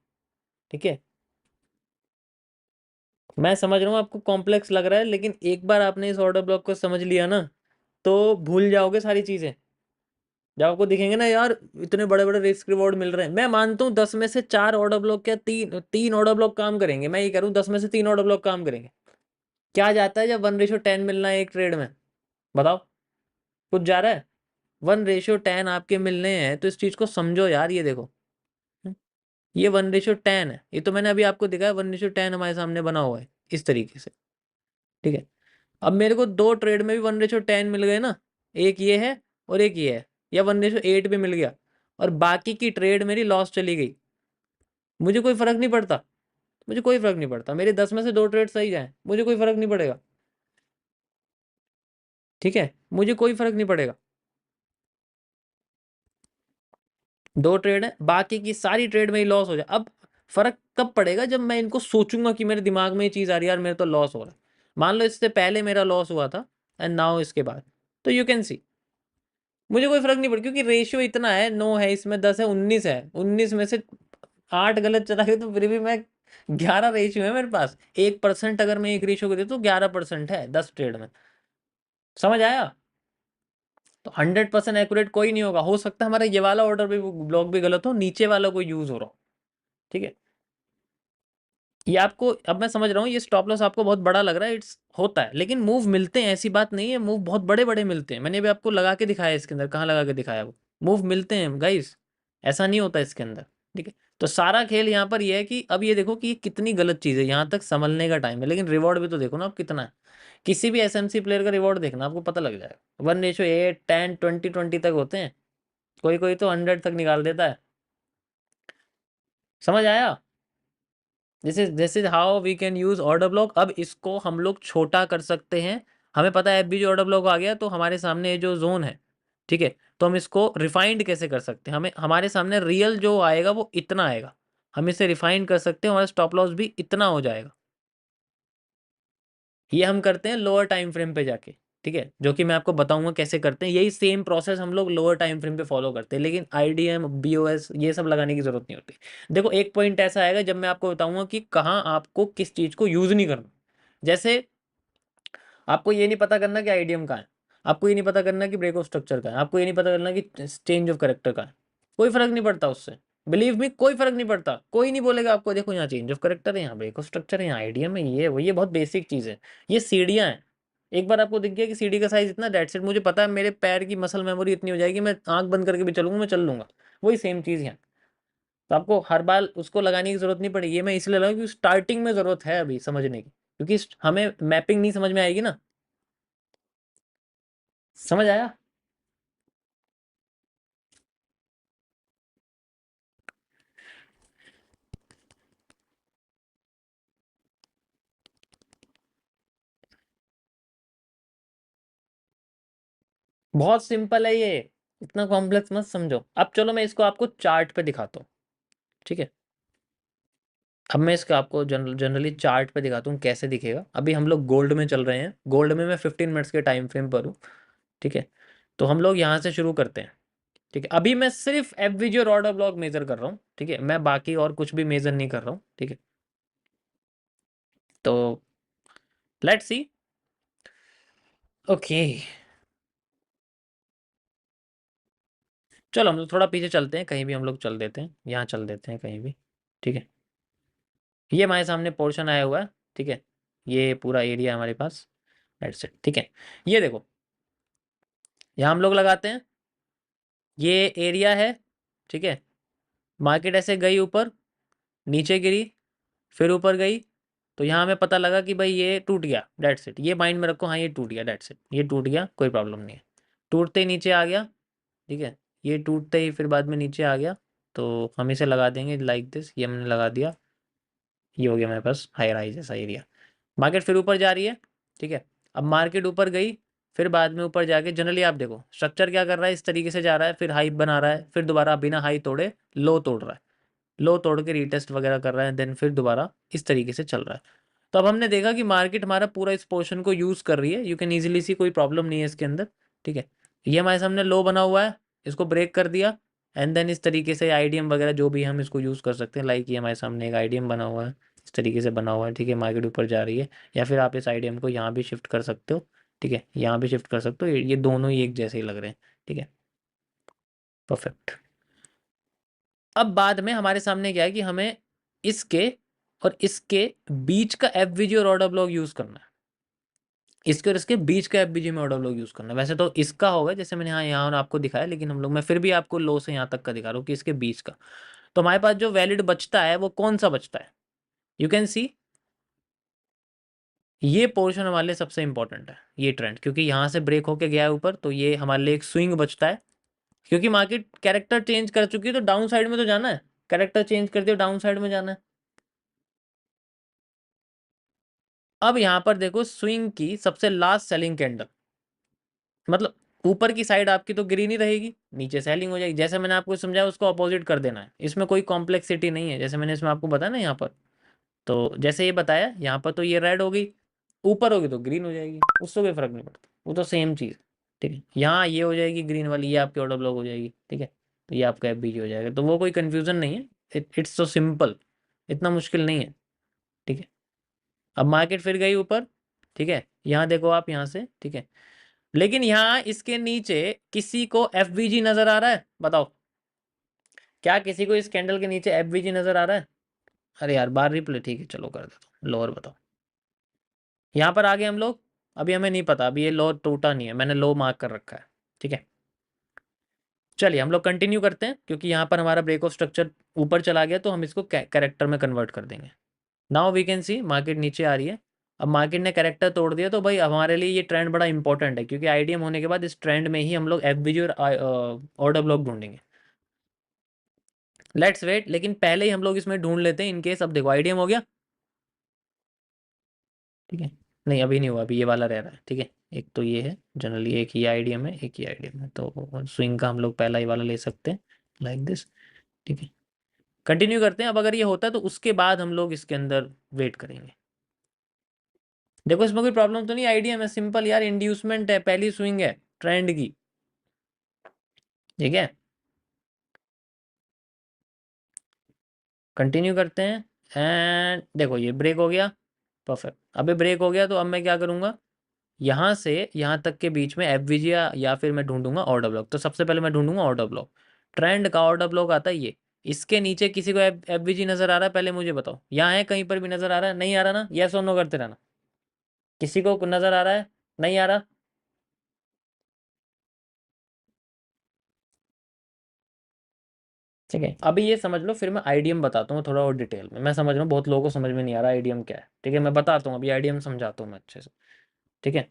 ठीक है, मैं समझ रहा हूँ आपको कॉम्प्लेक्स लग रहा है, लेकिन एक बार आपने इस ऑर्डर ब्लॉक को समझ लिया ना, तो भूल जाओगे सारी चीजें। जब आपको दिखेंगे ना यार इतने बड़े बड़े रिस्क रिवॉर्ड मिल रहे हैं, मैं मानता हूँ 10 में से 4 ऑर्डर ब्लॉक, क्या तीन तीन ऑर्डर ब्लॉक काम करेंगे, मैं ये कह रहा हूँ 10 में से 3 ऑर्डर ब्लॉक काम करेंगे। क्या जाता है जब 1:10 मिलना है एक ट्रेड में? बताओ, कुछ जा रहा है? 1:10 आपके मिलने हैं, तो इस चीज को समझो यार। ये देखो, हम्म, ये 1:10 है, ये तो मैंने अभी आपको दिखाया, 1:10 हमारे सामने बना हुआ है इस तरीके से। ठीक है, अब मेरे को दो ट्रेड में भी 1:10 मिल गए ना, एक ये है और एक ये है, या 1:8 भी मिल गया, और बाकी की ट्रेड मेरी लॉस चली गई, मुझे कोई फर्क नहीं पड़ता। मुझे कोई फर्क नहीं पड़ता, मेरे 10 में से 2 ट्रेड सही जाए, मुझे कोई फर्क नहीं पड़ेगा। ठीक है, मुझे कोई फर्क नहीं पड़ेगा। 2 ट्रेड है, बाकी की सारी ट्रेड मेरी लॉस हो जाए। अब फर्क कब पड़ेगा? जब मैं इनको सोचूंगा कि मेरे दिमाग में ये चीज़ आ रही है, यार मेरे तो लॉस हो रहा है। मान लो इससे पहले मेरा लॉस हुआ था एंड नाउ इसके बाद, तो यू कैन सी मुझे कोई फर्क नहीं पड़ता, क्योंकि रेशियो इतना है, 9 है इसमें, 10 है, 19 है। 19 में से 8 गलत चला गया तो फिर भी मैं 11 रेशियो है मेरे पास। 1% अगर मैं एक रेशियो को दे तो 11% है 10 ट्रेड में। समझ आया? तो 100% एक्यूरेट कोई नहीं होगा। हो सकता है हमारा ये वाला ऑर्डर भी ब्लॉक भी गलत हो, नीचे वाला कोई यूज हो रहा हो। ठीक है, ये आपको, अब मैं समझ रहा हूँ ये स्टॉप लॉस आपको बहुत बड़ा लग रहा है, इट्स होता है, लेकिन मूव मिलते हैं, ऐसी बात नहीं है, मूव बहुत बड़े बड़े मिलते हैं। मैंने अभी आपको लगा के दिखाया है इसके अंदर, कहाँ लगा के दिखाया वो, मूव मिलते हैं गाइस, ऐसा नहीं होता इसके अंदर। ठीक है, तो सारा खेल यहाँ पर ये है कि अब ये देखो कि ये कितनी गलत चीज़ है, यहाँ तक संभलने का टाइम है, लेकिन रिवॉर्ड भी तो देखो ना आप कितना है। किसी भी एसएमसी प्लेयर का रिवॉर्ड देखना, आपको पता लग जाएगा, 1:8, 10, 20 तक होते हैं, कोई कोई तो 100 तक निकाल देता है। समझ आया? This is how we can use order block. अब इसको हम लोग छोटा कर सकते हैं। हमें पता है एफ बी जो ऑर्डर ब्लॉक आ गया तो हमारे सामने ये जो जोन है, ठीक है, तो हम इसको रिफाइंड कैसे कर सकते हैं, हमें हमारे सामने रियल जो आएगा वो इतना आएगा, हम इसे रिफाइंड कर सकते हैं, हमारा स्टॉप लॉस भी इतना हो जाएगा। ये हम करते हैं लोअर टाइम फ्रेम पे जाके, ठीक है, जो कि मैं आपको बताऊंगा कैसे करते हैं। यही सेम प्रोसेस हम लोग लोअर टाइम फ्रेम पे फॉलो करते हैं, लेकिन आईडीएम बीओएस ये सब लगाने की जरूरत नहीं होती। देखो एक पॉइंट ऐसा आएगा जब मैं आपको बताऊंगा कि कहाँ आपको किस चीज को यूज नहीं करना। जैसे आपको ये नहीं पता करना कि आईडीएम कहाँ है, आपको ये नहीं पता करना कि ब्रेक ऑफ स्ट्रक्चर कहाँ है, आपको ये नहीं पता करना कि चेंज ऑफ करेक्टर कहाँ है, कोई फर्क नहीं पड़ता उससे। बिलीव मी, कोई फर्क नहीं पड़ता, कोई नहीं बोलेगा आपको देखो यहाँ चेंज ऑफ करेक्टर है, यहाँ ब्रेक ऑफ स्ट्रक्चर है, यहाँ आईडीएम है, ये वो, ये बहुत बेसिक चीज़ है, ये सीढ़ियाँ हैं। एक बार आपको दिख गया कि सीढ़ी का साइज इतना, डेट सेट, मुझे पता है मेरे पैर की मसल मेमोरी इतनी हो जाएगी, मैं आंख बंद करके भी चलूंगा, मैं चल लूंगा। वही सेम चीज़ यहाँ, तो आपको हर बार उसको लगाने की जरूरत नहीं पड़ेगी। ये मैं इसलिए लगा क्योंकि स्टार्टिंग में जरूरत है अभी समझने की, क्योंकि हमें मैपिंग नहीं समझ में आएगी ना। समझ आया? बहुत सिंपल है ये, इतना कॉम्प्लेक्स मत समझो। अब चलो मैं इसको आपको चार्ट पे दिखाता हूँ, ठीक है। अब मैं इसका आपको जनरली चार्ट पे दिखाता हूँ कैसे दिखेगा। अभी हम लोग गोल्ड में चल रहे हैं, गोल्ड में मैं 15 मिनट्स के टाइम फ्रेम पर हूँ, ठीक है। तो हम लोग यहाँ से शुरू करते हैं, ठीक है। अभी मैं सिर्फ एफवीजी और ऑर्डर ब्लॉक मेजर कर रहा हूँ, ठीक है, मैं बाकी और कुछ भी मेजर नहीं कर रहा हूँ, ठीक है। तो लेट्स सी। ओके, चलो हम लोग थोड़ा पीछे चलते हैं, कहीं भी हम लोग चल देते हैं, यहाँ चल देते हैं कहीं भी, ठीक है। ये हमारे सामने पोर्शन आया हुआ है, ठीक है, ये पूरा एरिया हमारे पास, दैट्स इट, ठीक है। ये देखो, यहाँ हम लोग लगाते हैं, ये एरिया है, ठीक है। मार्केट ऐसे गई ऊपर, नीचे गिरी, फिर ऊपर गई, तो यहाँ हमें पता लगा कि भाई ये टूट गया, दैट्स इट, ये माइंड में रखो, हाँ ये टूट गया, दैट्स इट, ये टूट गया, कोई प्रॉब्लम नहीं है। टूटते ही नीचे आ गया, ठीक है, ये टूटते ही फिर बाद में नीचे आ गया, तो हम इसे लगा देंगे लाइक दिस, ये हमने लगा दिया, ये हो गया मेरे पास हाई राइज जैसा एरिया। मार्केट फिर ऊपर जा रही है, ठीक है। अब मार्केट ऊपर गई, फिर बाद में ऊपर जाके जनरली आप देखो स्ट्रक्चर क्या कर रहा है, इस तरीके से जा रहा है, फिर हाई बना रहा है, फिर दोबारा बिना हाई तोड़े लो तोड़ रहा है, लो तोड़ के रीटेस्ट वगैरह कर रहा है, देन फिर दोबारा इस तरीके से चल रहा है। तो अब हमने देखा कि मार्केट हमारा पूरा इस पोर्शन को यूज़ कर रही है, यू कैन ईजिली सी, कोई प्रॉब्लम नहीं है इसके अंदर, ठीक है। ये हमारे सामने लो बना हुआ है, इसको ब्रेक कर दिया, एंड देन इस तरीके से आईडीएम वगैरह जो भी हम इसको यूज़ कर सकते हैं, लाइक ये हमारे सामने एक आईडीएम बना हुआ है, इस तरीके से बना हुआ है, ठीक है, मार्केट ऊपर जा रही है। या फिर आप इस आईडीएम को यहाँ भी शिफ्ट कर सकते हो, ठीक है, यहाँ भी शिफ्ट कर सकते हो, ये दोनों ही एक जैसे ही लग रहे हैं, ठीक है, परफेक्ट। अब बाद में हमारे सामने क्या है कि हमें इसके और इसके बीच का एफवीजी और ऑर्डर ब्लॉक यूज करना है, इसके और इसके बीच का एफवीजी में ऑर्डर ब्लॉक यूज करना है। वैसे तो इसका होगा जैसे मैंने यहाँ आपको दिखाया, लेकिन हम लोग, मैं फिर भी आपको लो से यहाँ तक का दिखा रहा हूँ कि इसके बीच का। तो हमारे पास जो वैलिड बचता है वो कौन सा बचता है, यू कैन सी, ये पोर्शन हमारे लिए सबसे इंपॉर्टेंट है, ये ट्रेंड, क्योंकि यहाँ से ब्रेक होके गया है ऊपर, तो ये हमारे लिए एक स्विंग बचता है, क्योंकि मार्केट कैरेक्टर चेंज कर चुकी है, तो डाउन साइड में तो जाना है, कैरेक्टर चेंज करते हो डाउन साइड में जाना है। अब यहाँ पर देखो स्विंग की सबसे लास्ट सेलिंग कैंडल, मतलब ऊपर की साइड आपकी तो ग्रीन ही रहेगी, नीचे सेलिंग हो जाएगी, जैसे मैंने आपको समझाया उसको अपोजिट कर देना है, इसमें कोई कॉम्प्लेक्सिटी नहीं है, जैसे मैंने इसमें आपको बताया ना यहाँ पर, तो जैसे ये बताया यहाँ पर, तो ये रेड हो गई, ऊपर होगी तो ग्रीन हो जाएगी, उससे कोई फर्क नहीं पड़ता, वो तो सेम चीज़, ठीक है। यहाँ ये हो जाएगी ग्रीन वाली, ये आपकी ऑर्डर ब्लॉक हो जाएगी, ठीक है, तो ये आपका एफबीजी हो जाएगा, तो वो कोई कन्फ्यूजन नहीं है, इट्स सो सिंपल, इतना मुश्किल नहीं है, ठीक है। अब मार्केट फिर गई ऊपर, ठीक है, यहाँ देखो आप यहाँ से, ठीक है, लेकिन यहाँ इसके नीचे किसी को एफवीजी नजर आ रहा है, बताओ क्या किसी को इस कैंडल के नीचे एफवीजी नजर आ रहा है? अरे यार बार रिप्ले ठीक है, चलो कर देता हूँ। लोअर बताओ, यहाँ पर आ गए हम लोग। अभी हमें नहीं पता, अभी ये लो टूटा नहीं है, मैंने लो मार्क कर रखा है, ठीक है। चलिए हम लोग कंटिन्यू करते हैं, क्योंकि यहाँ पर हमारा ब्रेक ऑफ स्ट्रक्चर ऊपर चला गया, तो हम इसको कैरेक्टर में कन्वर्ट कर देंगे। Now we can see market नीचे आ रही है। अब मार्केट ने कैरेक्टर तोड़ दिया, तो भाई हमारे लिए ये ट्रेंड बड़ा इंपॉर्टेंट है, क्योंकि आईडीएम होने के बाद इस ट्रेंड में ही हम लोग एफबीजी और ऑर्डर ब्लॉक ढूंढेंगे। लेट्स वेट, लेकिन पहले ही हम लोग इसमें ढूंढ लेते हैं इनकेस। अब देखो आईडीएम हो गया, ठीक है। नहीं अभी नहीं हुआ, अभी ये वाला रह रहा है, ठीक है। एक तो ये है जनरली, एक ही आईडीएम है, एक ही आईडीएम है, तो स्विंग का हम लोग पहला ही वाला ले सकते हैं, लाइक दिस, ठीक है। कंटिन्यू करते हैं। अब अगर ये होता है तो उसके बाद हम लोग इसके अंदर वेट करेंगे। देखो इसमें कोई प्रॉब्लम तो नहीं, आईडीएम है सिंपल यार, इंड्यूसमेंट है, पहली स्विंग है ट्रेंड की, ठीक है। कंटिन्यू करते हैं। एंड देखो ये ब्रेक हो गया, परफेक्ट। अभी ब्रेक हो गया, तो अब मैं क्या करूंगा, यहाँ से यहाँ तक के बीच में एफवीजी या फिर मैं ढूंढूंगा ऑर्डर ब्लॉक। तो सबसे पहले मैं ढूंढूंगा ऑर्डर ब्लॉक, ट्रेंड का ऑर्डर ब्लॉक आता है ये। इसके नीचे किसी को एफवीजी नजर आ रहा है, पहले मुझे बताओ, यहाँ है कहीं पर भी नजर आ रहा है, नहीं आ रहा ना, यस और नो करते रहना। किसी को नजर आ रहा है, नहीं आ रहा, ठीक है। अभी ये समझ लो, फिर मैं आईडीएम बताता हूँ थोड़ा और डिटेल में। मैं समझ रहा हूँ बहुत लोगों को समझ में नहीं आ रहा आईडीएम क्या है, ठीक है। मैं बताता हूँ, अभी आईडीएम समझाता हूँ मैं अच्छे से, ठीक है।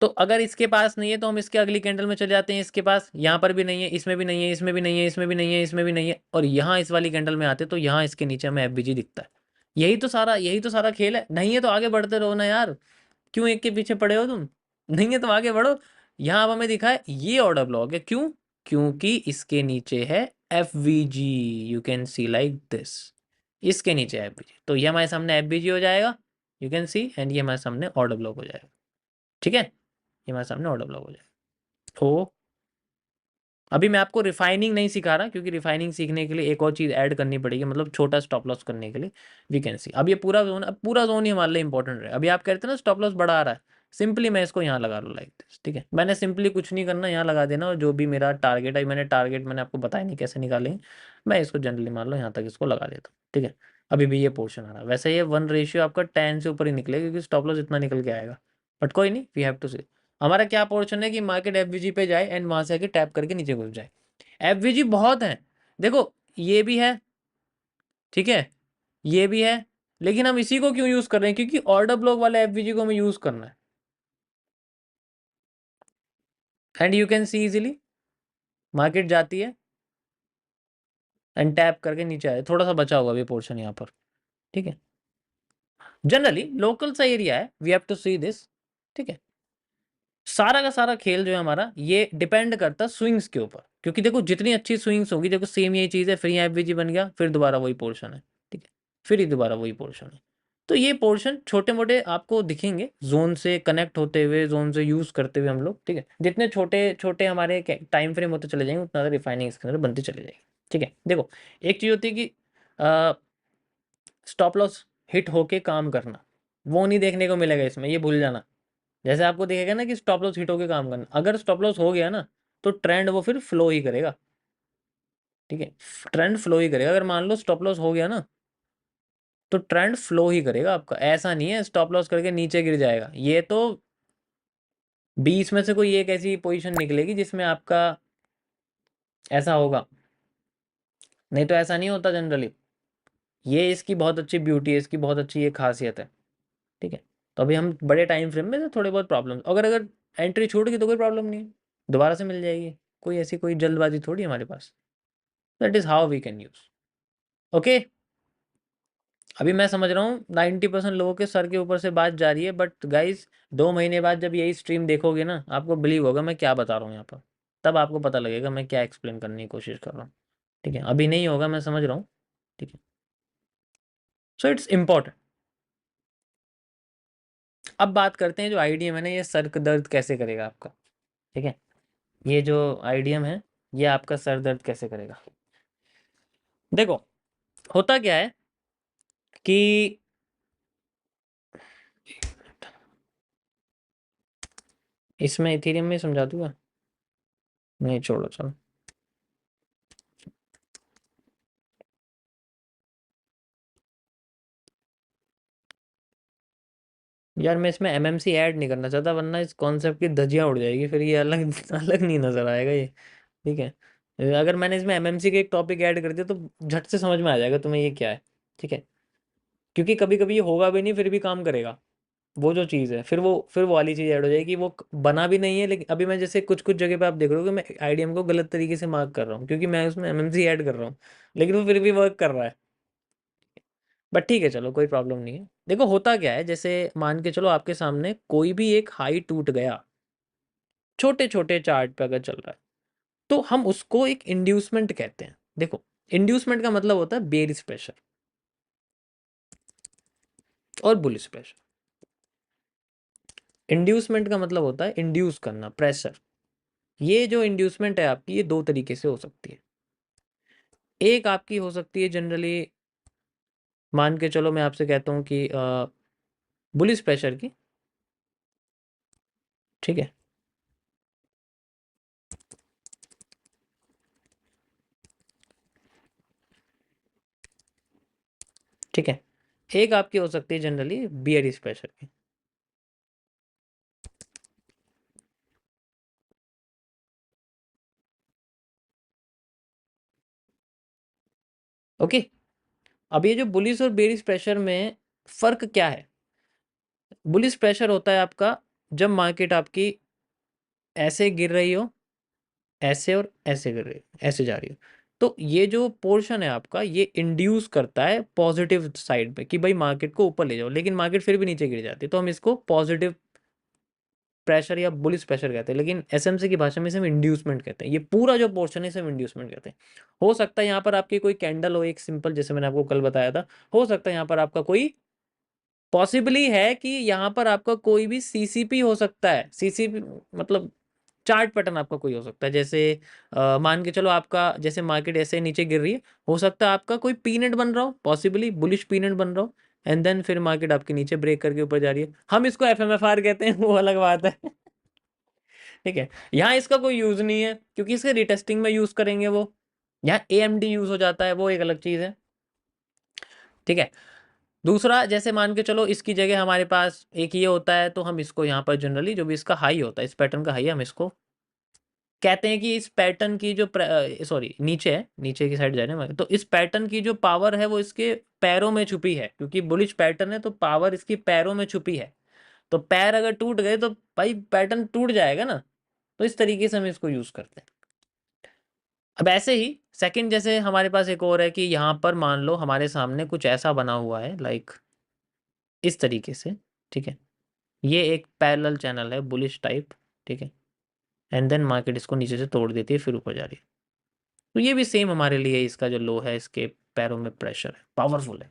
तो अगर इसके पास नहीं है, तो हम इसके अगली कैंडल में चले जाते हैं, इसके पास यहाँ पर भी नहीं है, इसमें भी नहीं है, इसमें भी नहीं है, इसमें भी नहीं है, इसमें भी नहीं है, और यहाँ इस वाली कैंडल में आते तो यहाँ इसके नीचे हमें एफबीजी दिखता है। यही तो सारा खेल है। नहीं है तो आगे बढ़ते रहो ना यार, क्यों एक के पीछे पड़े हो तुम? नहीं है तो आगे बढ़ो। यहाँ अब हमें दिखा है ये ऑर्डर ब्लॉक है, क्यों? क्योंकि इसके नीचे है FVG, you can C like this, इसके नीचे एफवीजी, तो ये हमारे सामने एफवीजी हो जाएगा, यू कैन सी, एंड ये हमारे सामने ऑर्डर ब्लॉक हो जाएगा, ठीक है। ये हमारे सामने ऑर्डर ब्लॉक हो जाएगा। तो अभी मैं आपको रिफाइनिंग नहीं सिखा रहा, क्योंकि रिफाइनिंग सीखने के लिए एक और चीज़ ऐड करनी पड़ेगी, मतलब छोटा स्टॉप लॉस करने के लिए। वी कैन सी अब ये पूरा जोन, अब पूरा जोन ही हमारे लिए इंपॉर्टेंट है। अभी आप कहते हैं ना स्टॉप लॉस बड़ा आ रहा है, सिंपली मैं इसको यहाँ लगा लूँ लाइक दिस, ठीक है। मैंने सिंपली कुछ नहीं करना, यहाँ लगा देना, और जो भी मेरा टारगेट है, मैंने आपको बताया नहीं कैसे निकालेंगे, मैं इसको जनरली मान लो यहाँ तक इसको लगा देता हूँ, ठीक है। अभी भी ये पोर्शन आ रहा है, वैसे ये 1 रेशियो आपका 10 से ऊपर ही निकलेगा, क्योंकि स्टॉप लॉस इतना निकल के आएगा, बट कोई नहीं, वी हैव टू सी। हमारा क्या पोर्शन है कि मार्केट एफवीजी पे जाए एंड वहां से आके टैप करके नीचे घुस जाए। एफवीजी बहुत है, देखो ये भी है, ठीक है, ये भी है, लेकिन हम इसी को क्यों यूज कर रहे हैं? क्योंकि ऑर्डर ब्लॉक वाले एफवीजी को हमें यूज करना है। And you can C easily market जाती है एंड टैप करके नीचे आए, थोड़ा सा बचा होगा अभी पोर्शन यहाँ पर, ठीक है। जनरली लोकल सा एरिया है, we have to see this, ठीक है। सारा का सारा खेल जो है हमारा, ये डिपेंड करता है स्विंग्स के ऊपर, क्योंकि देखो जितनी अच्छी स्विंग्स होगी, देखो सेम यही चीज़ है, फिर यहाँ एफवीजी बन गया, फिर दोबारा वही पोर्शन है, ठीक है, फिर ही दोबारा वही पोर्शन है। तो ये पोर्शन छोटे मोटे आपको दिखेंगे, जोन से कनेक्ट होते हुए, जोन से यूज करते हुए हम लोग, ठीक है। जितने छोटे छोटे हमारे टाइम फ्रेम होते चले जाएंगे, उतना रिफाइनिंग इसके अंदर बनती चली जाएगी, ठीक है। देखो एक चीज़ होती है कि स्टॉप लॉस हिट होके काम करना, वो नहीं देखने को मिलेगा इसमें, ये भूल जाना। जैसे आपको दिखेगा ना कि स्टॉप लॉस हिट होके काम करना, अगर स्टॉप लॉस हो गया ना, तो ट्रेंड वो फिर फ्लो ही करेगा, ठीक है। ट्रेंड फ्लो ही करेगा, अगर मान लो स्टॉप लॉस हो गया ना, तो ट्रेंड फ्लो ही करेगा आपका। ऐसा नहीं है स्टॉप लॉस करके नीचे गिर जाएगा, ये तो 20 में से कोई एक ऐसी पोजीशन निकलेगी जिसमें आपका ऐसा होगा, नहीं तो ऐसा नहीं होता जनरली। ये इसकी बहुत अच्छी ब्यूटी है, इसकी बहुत अच्छी ये खासियत है, ठीक है। तो अभी हम बड़े टाइम फ्रेम में से थोड़े बहुत प्रॉब्लम, अगर अगर एंट्री छूट गई तो कोई प्रॉब्लम नहीं है, दोबारा से मिल जाएगी, कोई ऐसी कोई जल्दबाजी थोड़ी हमारे पास। That is how we can use, okay. अभी मैं समझ रहा हूँ 90% लोगों के सर के ऊपर से बात जा रही है, बट गाइज 2 महीने बाद जब यही स्ट्रीम देखोगे ना, आपको बिलीव होगा मैं क्या बता रहा हूँ यहाँ पर, तब आपको पता लगेगा मैं क्या एक्सप्लेन करने की कोशिश कर रहा हूँ, ठीक है। अभी नहीं होगा, मैं समझ रहा हूँ, ठीक है। So it's important. अब बात करते हैं जो आईडीएम है ना, ये सर दर्द कैसे करेगा आपका, ठीक है। ये जो आईडीएम है, ये आपका सर दर्द कैसे करेगा? देखो होता क्या है कि इसमें इथेरियम में समझा दूंगा, नहीं छोड़ो चलो। यार मैं इसमें एमएमसी ऐड नहीं करना चाहता, वरना इस कॉन्सेप्ट की धज्जियां उड़ जाएगी, फिर ये अलग अलग नहीं नजर आएगा ये। ठीक है, अगर मैंने इसमें एमएमसी का एक टॉपिक ऐड कर दिया तो झट से समझ में आ जाएगा तुम्हें ये क्या है। ठीक है, क्योंकि कभी कभी ये होगा भी नहीं फिर भी काम करेगा, वो जो चीज़ है, फिर वो वाली चीज़ ऐड हो जाएगी, वो बना भी नहीं है। लेकिन अभी मैं जैसे कुछ कुछ जगह पे आप देख रहे हो कि मैं आईडीएम को गलत तरीके से मार्क कर रहा हूँ क्योंकि मैं उसमें एमएमसी ऐड कर रहा हूँ, लेकिन वो फिर भी वर्क कर रहा है। बट ठीक है, चलो कोई प्रॉब्लम नहीं है। देखो होता क्या है, जैसे मान के चलो आपके सामने कोई भी एक हाई टूट गया, छोटे छोटे चार्ट पे अगर चल रहा है, तो हम उसको एक इंड्यूसमेंट कहते हैं। देखो, इंड्यूसमेंट का मतलब होता है बेयरिश प्रेशर और बुलिश प्रेशर। इंड्यूसमेंट का मतलब होता है इंड्यूस करना प्रेशर। ये जो इंड्यूसमेंट है आपकी, ये दो तरीके से हो सकती है। एक आपकी हो सकती है जनरली, मान के चलो मैं आपसे कहता हूँ कि बुलिश प्रेशर की। ठीक है, ठीक है, एक आपकी हो सकती है जनरली बियरिश प्रेशर की। ओके, अब ये जो बुलिश और बेरिश प्रेशर में फर्क क्या है? बुलिश प्रेशर होता है आपका जब मार्केट आपकी ऐसे गिर रही हो, ऐसे और ऐसे गिर रही हो, ऐसे जा रही हो, तो ये जो पोर्शन है आपका, ये इंड्यूस करता है पॉजिटिव साइड पे कि भाई मार्केट को ऊपर ले जाओ, लेकिन मार्केट फिर भी नीचे गिर जाती है, तो हम इसको पॉजिटिव प्रेशर या बुलिश प्रेशर कहते हैं। लेकिन एसएमसी की भाषा में इसे हम इंड्यूसमेंट कहते हैं। ये पूरा जो पोर्शन है इसे हम इंड्यूसमेंट कहते हैं। हो सकता है यहाँ पर आपकी कोई कैंडल हो एक सिंपल, जैसे मैंने आपको कल बताया था। हो सकता है यहाँ पर आपका कोई पॉसिबली है कि यहाँ पर आपका कोई भी सीसीपी हो सकता है। सीसीपी मतलब चार्ट पैटर्न आपका कोई हो सकता है, जैसे मान के चलो आपका जैसे मार्केट ऐसे नीचे गिर रही है, हो सकता है आपका कोई पीनट बन रहा हो, पॉसिबली बुलिश पीनट बन रहा हो, एंड देन फिर मार्केट आपके नीचे ब्रेक करके ऊपर जा रही है। हम इसको एफएमएफआर कहते हैं, वो अलग बात है। ठीक है, यहाँ इसका कोई यूज नहीं है क्योंकि इसके रिटेस्टिंग में यूज करेंगे वो। यहाँ एएमडी यूज हो जाता है, वो एक अलग चीज है। ठीक है, दूसरा जैसे मान के चलो इसकी जगह हमारे पास एक ये होता है, तो हम इसको यहाँ पर जनरली जो भी इसका हाई होता है, इस पैटर्न का हाई, हम इसको कहते हैं कि इस पैटर्न की जो सॉरी नीचे है, नीचे की साइड जाने वाले, तो इस पैटर्न की जो पावर है वो इसके पैरों में छुपी है, क्योंकि बुलिश पैटर्न है तो पावर इसकी पैरों में छुपी है। तो पैर अगर टूट गए तो भाई पैटर्न टूट जाएगा ना, तो इस तरीके से हम इसको यूज करते हैं। अब ऐसे ही सेकंड, जैसे हमारे पास एक और है कि यहाँ पर मान लो हमारे सामने कुछ ऐसा बना हुआ है लाइक इस तरीके से। ठीक है, ये एक पैरेलल चैनल है बुलिश टाइप। ठीक है, एंड देन मार्केट इसको नीचे से तोड़ देती है फिर ऊपर जा रही है। तो ये भी सेम हमारे लिए, इसका जो लो है इसके पैरों में प्रेशर है, पावरफुल है।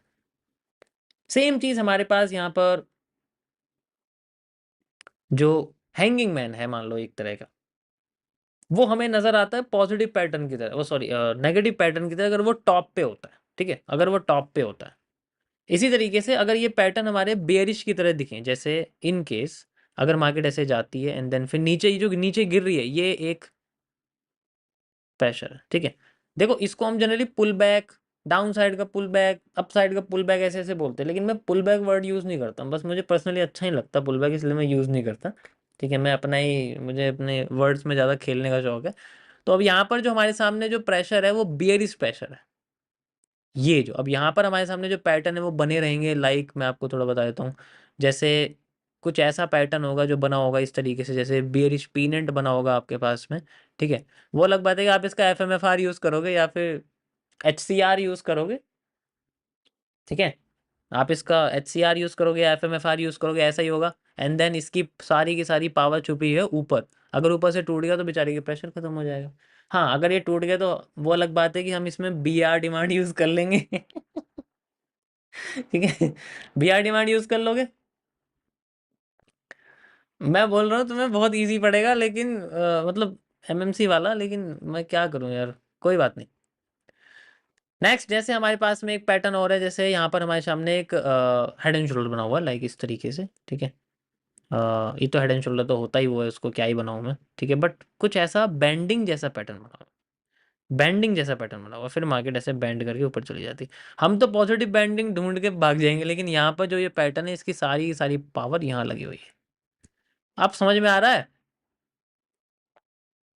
सेम चीज हमारे पास यहाँ पर जो हैंगिंग मैन है मान लो एक तरह का, वो हमें नजर आता है पॉजिटिव पैटर्न की तरह, वो सॉरी नेगेटिव पैटर्न की तरह, अगर वो टॉप पे होता है। ठीक है, अगर वो टॉप पे होता है। इसी तरीके से अगर ये पैटर्न हमारे बेयरिश की तरह दिखे, जैसे इन केस अगर मार्केट ऐसे जाती है एंड देन फिर नीचे, ये जो नीचे गिर रही है, ये एक प्रेशर है। ठीक है, देखो इसको हम generally pull back, down side का पुल बैक, अप साइड का पुल बैक ऐसे ऐसे बोलते हैं, लेकिन मैं पुल बैक वर्ड यूज़ नहीं करता हूँ, बस मुझे पर्सनली अच्छा ही लगता पुल बैक, इसलिए मैं यूज़ नहीं करता। ठीक है, मैं अपना ही, मुझे अपने वर्ड्स में ज़्यादा खेलने का शौक है। तो अब यहाँ पर जो हमारे सामने जो प्रेशर है वो बियरिश प्रेशर है। ये जो अब यहाँ पर हमारे सामने जो पैटर्न है वो बने रहेंगे, लाइक मैं आपको थोड़ा बता देता हूँ। जैसे कुछ ऐसा पैटर्न होगा जो बना होगा इस तरीके से, जैसे बियरिश पीनेंट बना होगा आपके पास में। ठीक है, वो अलग बात है कि आप इसका एफएमएफआर यूज करोगे या फिर एचसीआर यूज करोगे। ठीक है, आप इसका एचसीआर यूज करोगे या एफएमएफआर यूज करोगे, ऐसा ही होगा। एंड देन इसकी सारी की सारी पावर छुपी है ऊपर। अगर ऊपर से टूट गया तो बेचारे की प्रेशर खत्म हो जाएगा। हाँ, अगर ये टूट गया तो वो अलग बात है कि हम इसमें बीआर डिमांड यूज कर लेंगे। ठीक है, बीआर डिमांड यूज कर लोगे। मैं बोल रहा हूँ तुम्हें बहुत इजी पड़ेगा, लेकिन मतलब एमएमसी वाला, लेकिन मैं क्या करूँ यार, कोई बात नहीं। नेक्स्ट, जैसे हमारे पास में एक पैटर्न और है, जैसे यहाँ पर हमारे सामने एक हेड एंड शोल्डर बना हुआ है लाइक इस तरीके से। ठीक है, ये तो हेड एंड शोल्डर तो होता ही वो है, उसको क्या ही बनाऊँ मैं। ठीक है, बट कुछ ऐसा बेंडिंग जैसा पैटर्न बना हुआ है। बैंडिंग जैसा पैटर्न बना हुआ, फिर मार्केट ऐसे बैंड करके ऊपर चली जाती। हम तो पॉजिटिव बैंडिंग ढूंढ के भाग जाएंगे, लेकिन यहाँ पर जो ये पैटर्न है इसकी सारी की सारी पावर यहाँ लगी हुई है। आप समझ में आ रहा है?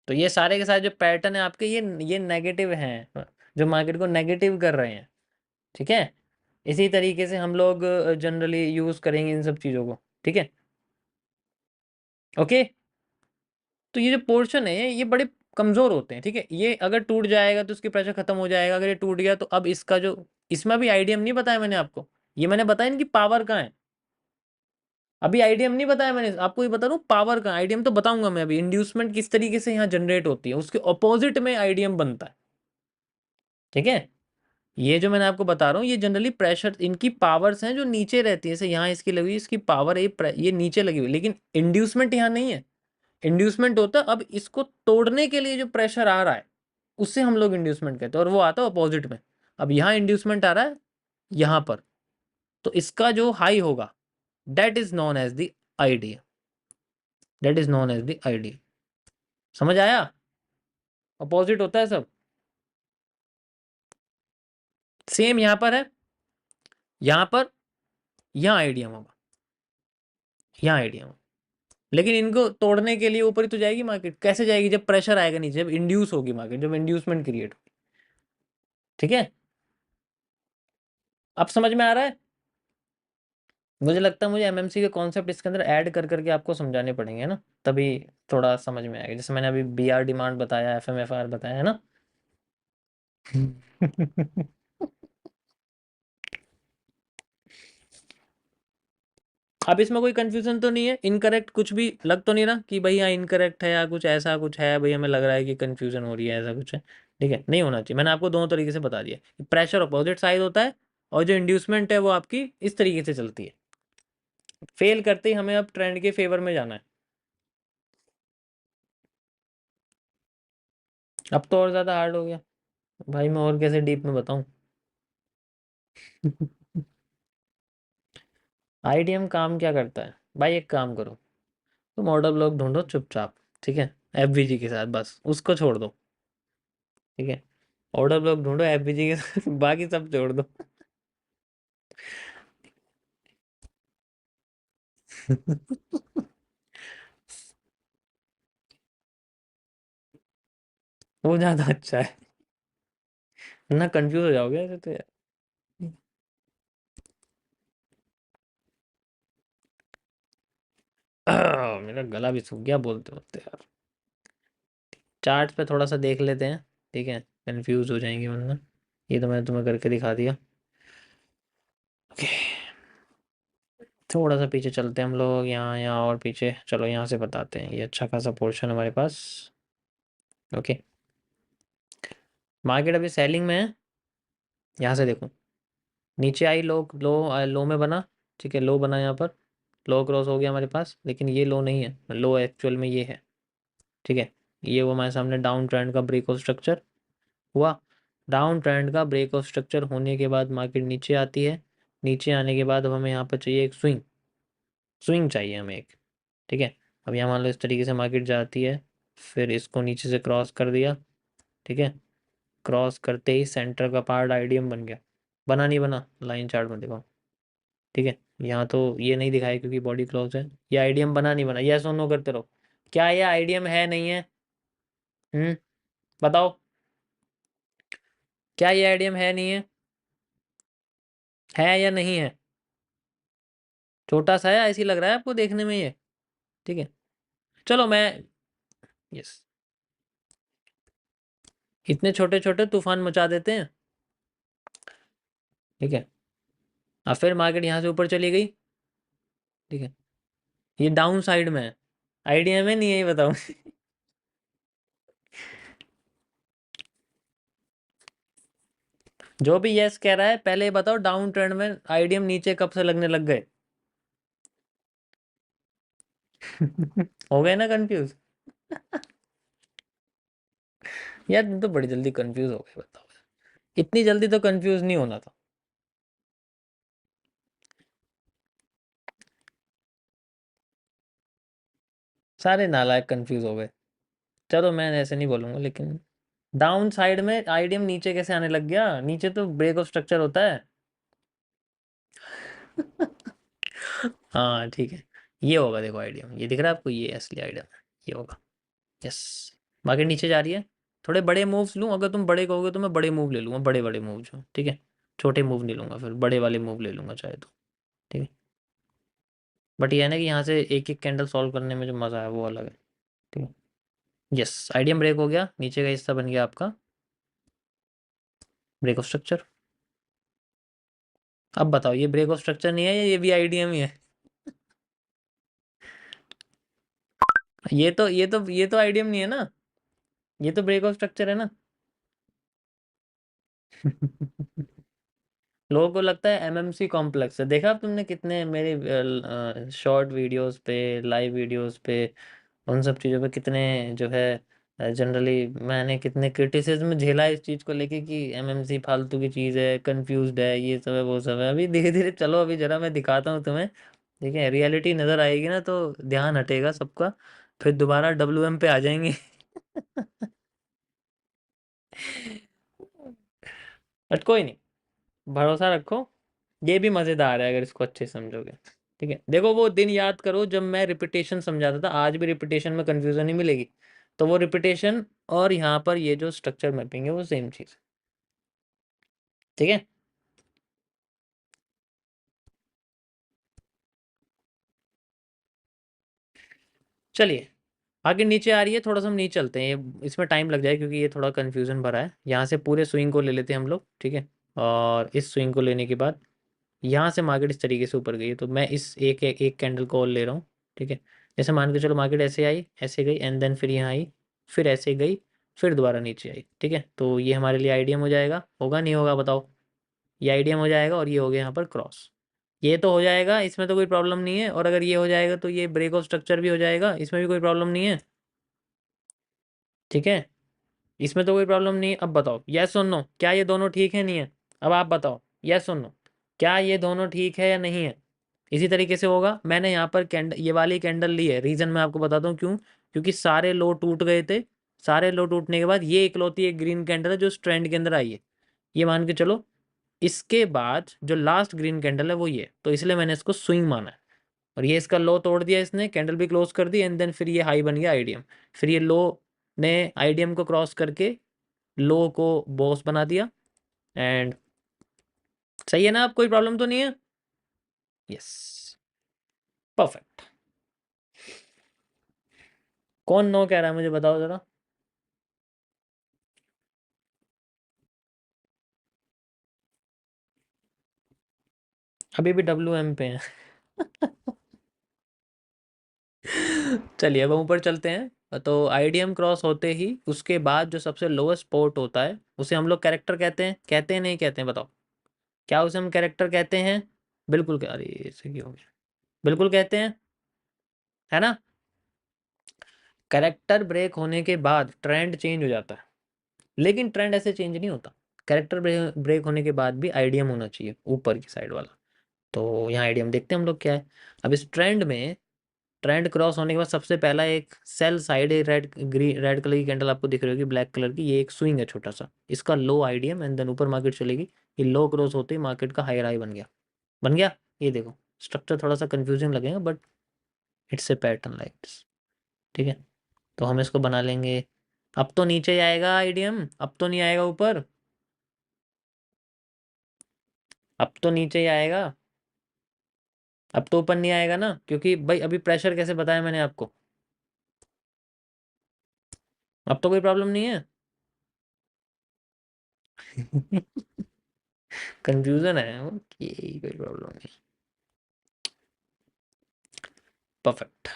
तो ये सारे के सारे जो पैटर्न है आपके, ये नेगेटिव हैं, जो मार्केट को नेगेटिव कर रहे हैं। ठीक है, इसी तरीके से हम लोग जनरली यूज करेंगे इन सब चीजों को। ठीक है, ओके। तो ये जो पोर्शन है ये बड़े कमजोर होते हैं। ठीक है, ये अगर टूट जाएगा तो उसकी प्रेशर खत्म हो जाएगा। अगर ये टूट गया तो अब इसका जो, इसमें भी आईडीएम नहीं बताया मैंने आपको, ये मैंने बताया इनकी पावर कहाँ है। अभी आईडीएम नहीं बताया मैंने आपको, ये बता रहा हूँ पावर कहाँ। आईडीएम तो बताऊंगा मैं अभी, इंड्यूसमेंट किस तरीके से यहाँ जनरेट होती है, उसके ऑपोजिट में आईडीएम बनता है। ठीक है, ये जो मैंने आपको बता रहा हूँ ये जनरली प्रेशर, इनकी पावर्स हैं जो नीचे रहती है। जैसे यहाँ इसकी लगी हुई, इसकी पावर है ये नीचे लगी हुई, लेकिन इंड्यूसमेंट यहाँ नहीं है। इंड्यूसमेंट होता है अब इसको तोड़ने के लिए जो प्रेशर आ रहा है, उससे हम लोग इंड्यूसमेंट कहते हैं, और वो आता है अपोजिट में। अब यहाँ इंड्यूसमेंट आ रहा है यहाँ पर, तो इसका जो हाई होगा that is known as the ID, that is known as the ID. समझ आया? अपोजिट होता है सब। सेम यहाँ पर है, यहाँ पर, यहाँ आईडीएम होगा, यहाँ आईडीएम होगा। लेकिन इनको तोड़ने के लिए ऊपर ही तो जाएगी मार्केट। कैसे जाएगी? जब प्रेशर आएगा नीचे, जब इंड्यूस होगी मार्केट, जब इंड्यूसमेंट क्रिएट होगी। ठीक है, अब समझ में आ रहा है? मुझे लगता है मुझे एमएमसी के कॉन्सेप्ट इसके अंदर ऐड कर करके आपको समझाने पड़ेंगे ना, तभी थोड़ा समझ में आएगा। जैसे मैंने अभी बीआर डिमांड बताया, एफएमएफआर बताया है ना। अब इसमें कोई कंफ्यूजन तो नहीं है? इनकरेक्ट कुछ भी लग तो नहीं रहा कि भाई यहाँ इनकरेक्ट है या कुछ ऐसा कुछ है, भाई हमें लग रहा है कि कंफ्यूजन हो रही है, ऐसा कुछ है? ठीक है, नहीं होना चाहिए। मैंने आपको दोनों तरीके से बता दिया, प्रेशर अपोजिट साइड होता है और जो इंड्यूसमेंट है वो आपकी इस तरीके से चलती है। फेल करते ही हमें अब ट्रेंड के फेवर में जाना है। अब तो और ज़्यादा हार्ड हो गया भाई, मैं और कैसे डीप में बताऊं। आईडीएम काम क्या करता है भाई? एक काम करो, तुम ऑर्डर ब्लॉक ढूंढो चुपचाप। ठीक है, एफबीजी के साथ, बस उसको छोड़ दो। ठीक है, ऑर्डर ब्लॉक ढूंढो एफबीजी के साथ, बाकी सब छोड़ दो। वो ज्यादा अच्छा है, ना कंफ्यूज हो जाओगे ऐसे तो यार। मेरा गला भी सूख गया बोलते बोलते यार। चार्ट पे थोड़ा सा देख लेते हैं। ठीक है, कंफ्यूज हो जाएंगे वरना। ये तो मैंने तुम्हें करके दिखा दिया। ओके, थोड़ा सा पीछे चलते हैं हम लोग, यहाँ यहाँ और पीछे चलो, यहाँ से बताते हैं। ये अच्छा खासा पोर्शन हमारे पास। ओके, मार्केट अभी सेलिंग में है। यहाँ से देखो, नीचे आई, लो लो लो में बना। ठीक है, लो बना यहाँ पर, लो क्रॉस हो गया हमारे पास, लेकिन ये लो नहीं है, लो एक्चुअल में ये है। ठीक है, ये वो हमारे सामने डाउन ट्रेंड का ब्रेक ऑफ स्ट्रक्चर हुआ। डाउन ट्रेंड का ब्रेक ऑफ स्ट्रक्चर होने के बाद मार्केट नीचे आती है। नीचे आने के बाद अब हमें यहाँ पर चाहिए एक स्विंग, स्विंग चाहिए हमें एक। ठीक है, अब यहाँ मान लो इस तरीके से मार्केट जाती है, फिर इसको नीचे से क्रॉस कर दिया। ठीक है, क्रॉस करते ही सेंटर का पार्ट आईडीएम बन गया। बना नहीं बना? लाइन चार्ट में देखो। ठीक है, यहाँ तो ये नहीं दिखाया क्योंकि बॉडी क्लोज है। ये आईडीएम बना नहीं बना, यस और नो करते रहो। क्या ये आईडीएम है नहीं है? बताओ, क्या ये आईडीएम है नहीं है या नहीं है? छोटा सा है ऐसी लग रहा है आपको देखने में ये? ठीक है, चलो मैं, यस, इतने छोटे छोटे तूफान मचा देते हैं। ठीक है, अब फिर मार्केट यहाँ से ऊपर चली गई। ठीक है, ये डाउन साइड में है, आईडीएम है नहीं है ये बताओ। जो भी यस कह रहा है पहले ये बताओ, डाउन ट्रेंड में आईडीएम नीचे कब से लगने लग गए? हो गए ना कंफ्यूज? यार तुम तो बड़ी जल्दी कंफ्यूज हो गए, बताओ। इतनी जल्दी तो कंफ्यूज नहीं होना था। सारे नालायक कंफ्यूज हो गए। चलो मैं ऐसे नहीं बोलूंगा, लेकिन डाउन साइड में आईडीएम नीचे कैसे आने लग गया? नीचे तो ब्रेक ऑफ स्ट्रक्चर होता है। हाँ ठीक है, ये होगा, देखो आईडीएम ये दिख रहा है आपको, ये असली आईडीएम है, ये होगा। यस, मार्केट नीचे जा रही है। थोड़े बड़े मूव्स लूँ? अगर तुम बड़े कहोगे तो मैं बड़े मूव ले लूँगा, बड़े बड़े मूव जो, ठीक है। छोटे मूव नहीं लूँगा, फिर बड़े वाले मूव ले लूँगा चाहे तो, ठीक है। बट ये है ना कि यहाँ से एक एक कैंडल सॉल्व करने में जो मज़ा है वो अलग है, ठीक है। यस, आईडीएम ब्रेक हो गया, नीचे का हिस्सा बन गया आपका ब्रेक ऑफ स्ट्रक्चर। अब बताओ, ये ब्रेक ऑफ स्ट्रक्चर नहीं है या ये भी आईडीएम ही है? ये तो आईडीएम नहीं है ना, ये तो ब्रेक ऑफ स्ट्रक्चर है ना। लोगों को लगता है एमएमसी कॉम्प्लेक्स है। देखा तुमने कितने मेरे शॉर्ट वीडियोस पे, लाइव वीडियोस पे, उन सब चीज़ों पे कितने जो है जनरली मैंने कितने क्रिटिसिज्म झेला इस चीज़ को लेके कि एमएमसी फालतू की चीज़ है, कंफ्यूज्ड है, ये सब है वो सब है। अभी धीरे धीरे चलो, अभी जरा मैं दिखाता हूँ तुम्हें, ठीक है। रियलिटी नज़र आएगी ना तो ध्यान हटेगा सबका, फिर दोबारा डब्ल्यूएम पे आ जाएंगे। बट कोई नहीं, भरोसा रखो, ये भी मज़ेदार है अगर इसको अच्छे से समझोगे, ठीक है। देखो वो दिन याद करो जब मैं रिपीटेशन समझाता था, आज भी रिपीटेशन में कंफ्यूजन नहीं मिलेगी। तो वो रिपीटेशन और यहाँ पर ये जो स्ट्रक्चर मैपिंग है वो सेम चीज़ है, ठीक है। चलिए, आगे नीचे आ रही है, थोड़ा सा हम नीचे चलते हैं, ये इसमें टाइम लग जाए क्योंकि ये थोड़ा कन्फ्यूजन भरा है। यहाँ से पूरे स्विंग को ले लेते हैं हम लोग, ठीक है। और इस स्विंग को लेने के बाद यहाँ से मार्केट इस तरीके से ऊपर गई है, तो मैं इस एक कैंडल को और ले रहा हूँ, ठीक है। जैसे मान के चलो मार्केट ऐसे आई, ऐसे गई, एंड देन फिर यहाँ आई, फिर ऐसे गई, फिर दोबारा नीचे आई, ठीक है। तो ये हमारे लिए आईडीएम हो जाएगा, होगा नहीं होगा बताओ? ये आईडीएम हो जाएगा और ये हो गया यहाँ पर क्रॉस। ये तो हो जाएगा, इसमें तो कोई प्रॉब्लम नहीं है। और अगर ये हो जाएगा तो ये ब्रेक ऑफ स्ट्रक्चर भी हो जाएगा, इसमें भी कोई प्रॉब्लम नहीं है, ठीक है। इसमें तो कोई प्रॉब्लम नहीं है। अब बताओ यस और नो, क्या ये दोनों ठीक है नहीं है? अब आप बताओ यस और नो, क्या ये दोनों ठीक है या नहीं है? इसी तरीके से होगा। मैंने यहाँ पर कैंडल, ये वाली कैंडल ली है, रीज़न मैं आपको बताता हूँ क्यों। क्योंकि सारे लो टूट गए थे, सारे लो टूटने के बाद ये इकलौती एक ग्रीन कैंडल है जो इस ट्रेंड के अंदर आई है, ये मान के चलो। इसके बाद जो लास्ट ग्रीन कैंडल है वो ये, तो इसलिए मैंने इसको स्विंग माना है। और ये इसका लो तोड़ दिया इसने, कैंडल भी क्लोज कर दी, एंड देन फिर ये हाई बन गया आईडीएम। फिर ये लो ने आईडीएम को क्रॉस करके लो को बॉस बना दिया। एंड सही है ना? अब कोई प्रॉब्लम तो नहीं है? Yes, perfect. कौन नो कह रहा है मुझे बताओ जरा। अभी भी डब्ल्यू एम पे हैं। चलिए अब हम ऊपर चलते हैं। तो आईडीएम क्रॉस होते ही उसके बाद जो सबसे लोएस्ट पोर्ट होता है उसे हम लोग कैरेक्टर कहते हैं, कहते हैं नहीं कहते हैं बताओ? क्या उसे हम कैरेक्टर कहते हैं? बिल्कुल, अरे ऐसे क्यों हो गया, बिल्कुल कहते हैं, है ना। कैरेक्टर ब्रेक होने के बाद ट्रेंड चेंज हो जाता है, लेकिन ट्रेंड ऐसे चेंज नहीं होता। कैरेक्टर ब्रेक होने के बाद भी आईडीएम होना चाहिए ऊपर की साइड वाला। तो यहाँ आईडीएम देखते हैं हम लोग क्या है। अब इस ट्रेंड में, ट्रेंड क्रॉस होने के बाद सबसे पहला एक sell side red green red colour की कैंडल आपको दिख रही होगी, ब्लैक कलर की, ये एक स्विंग है छोटा सा, इसका लो आईडीएम, एंड देन ऊपर मार्केट चलेगी। ये लो क्रॉस होते ही मार्केट का हायर हाई बन गया, बन गया। ये देखो स्ट्रक्चर थोड़ा सा कंफ्यूजिंग लगेगा but it's a pattern like this, ठीक है। तो हम इसको बना लेंगे। अब तो नीचे ही आएगा आईडीएम, अब तो नहीं आएगा ऊपर, अब तो नीचे ही आएगा। अब तो ऊपर नहीं आएगा ना, क्योंकि भाई अभी प्रेशर कैसे बताया मैंने आपको। अब तो कोई प्रॉब्लम नहीं है। कंफ्यूजन है, ओके, कोई प्रॉब्लम नहीं। परफेक्ट।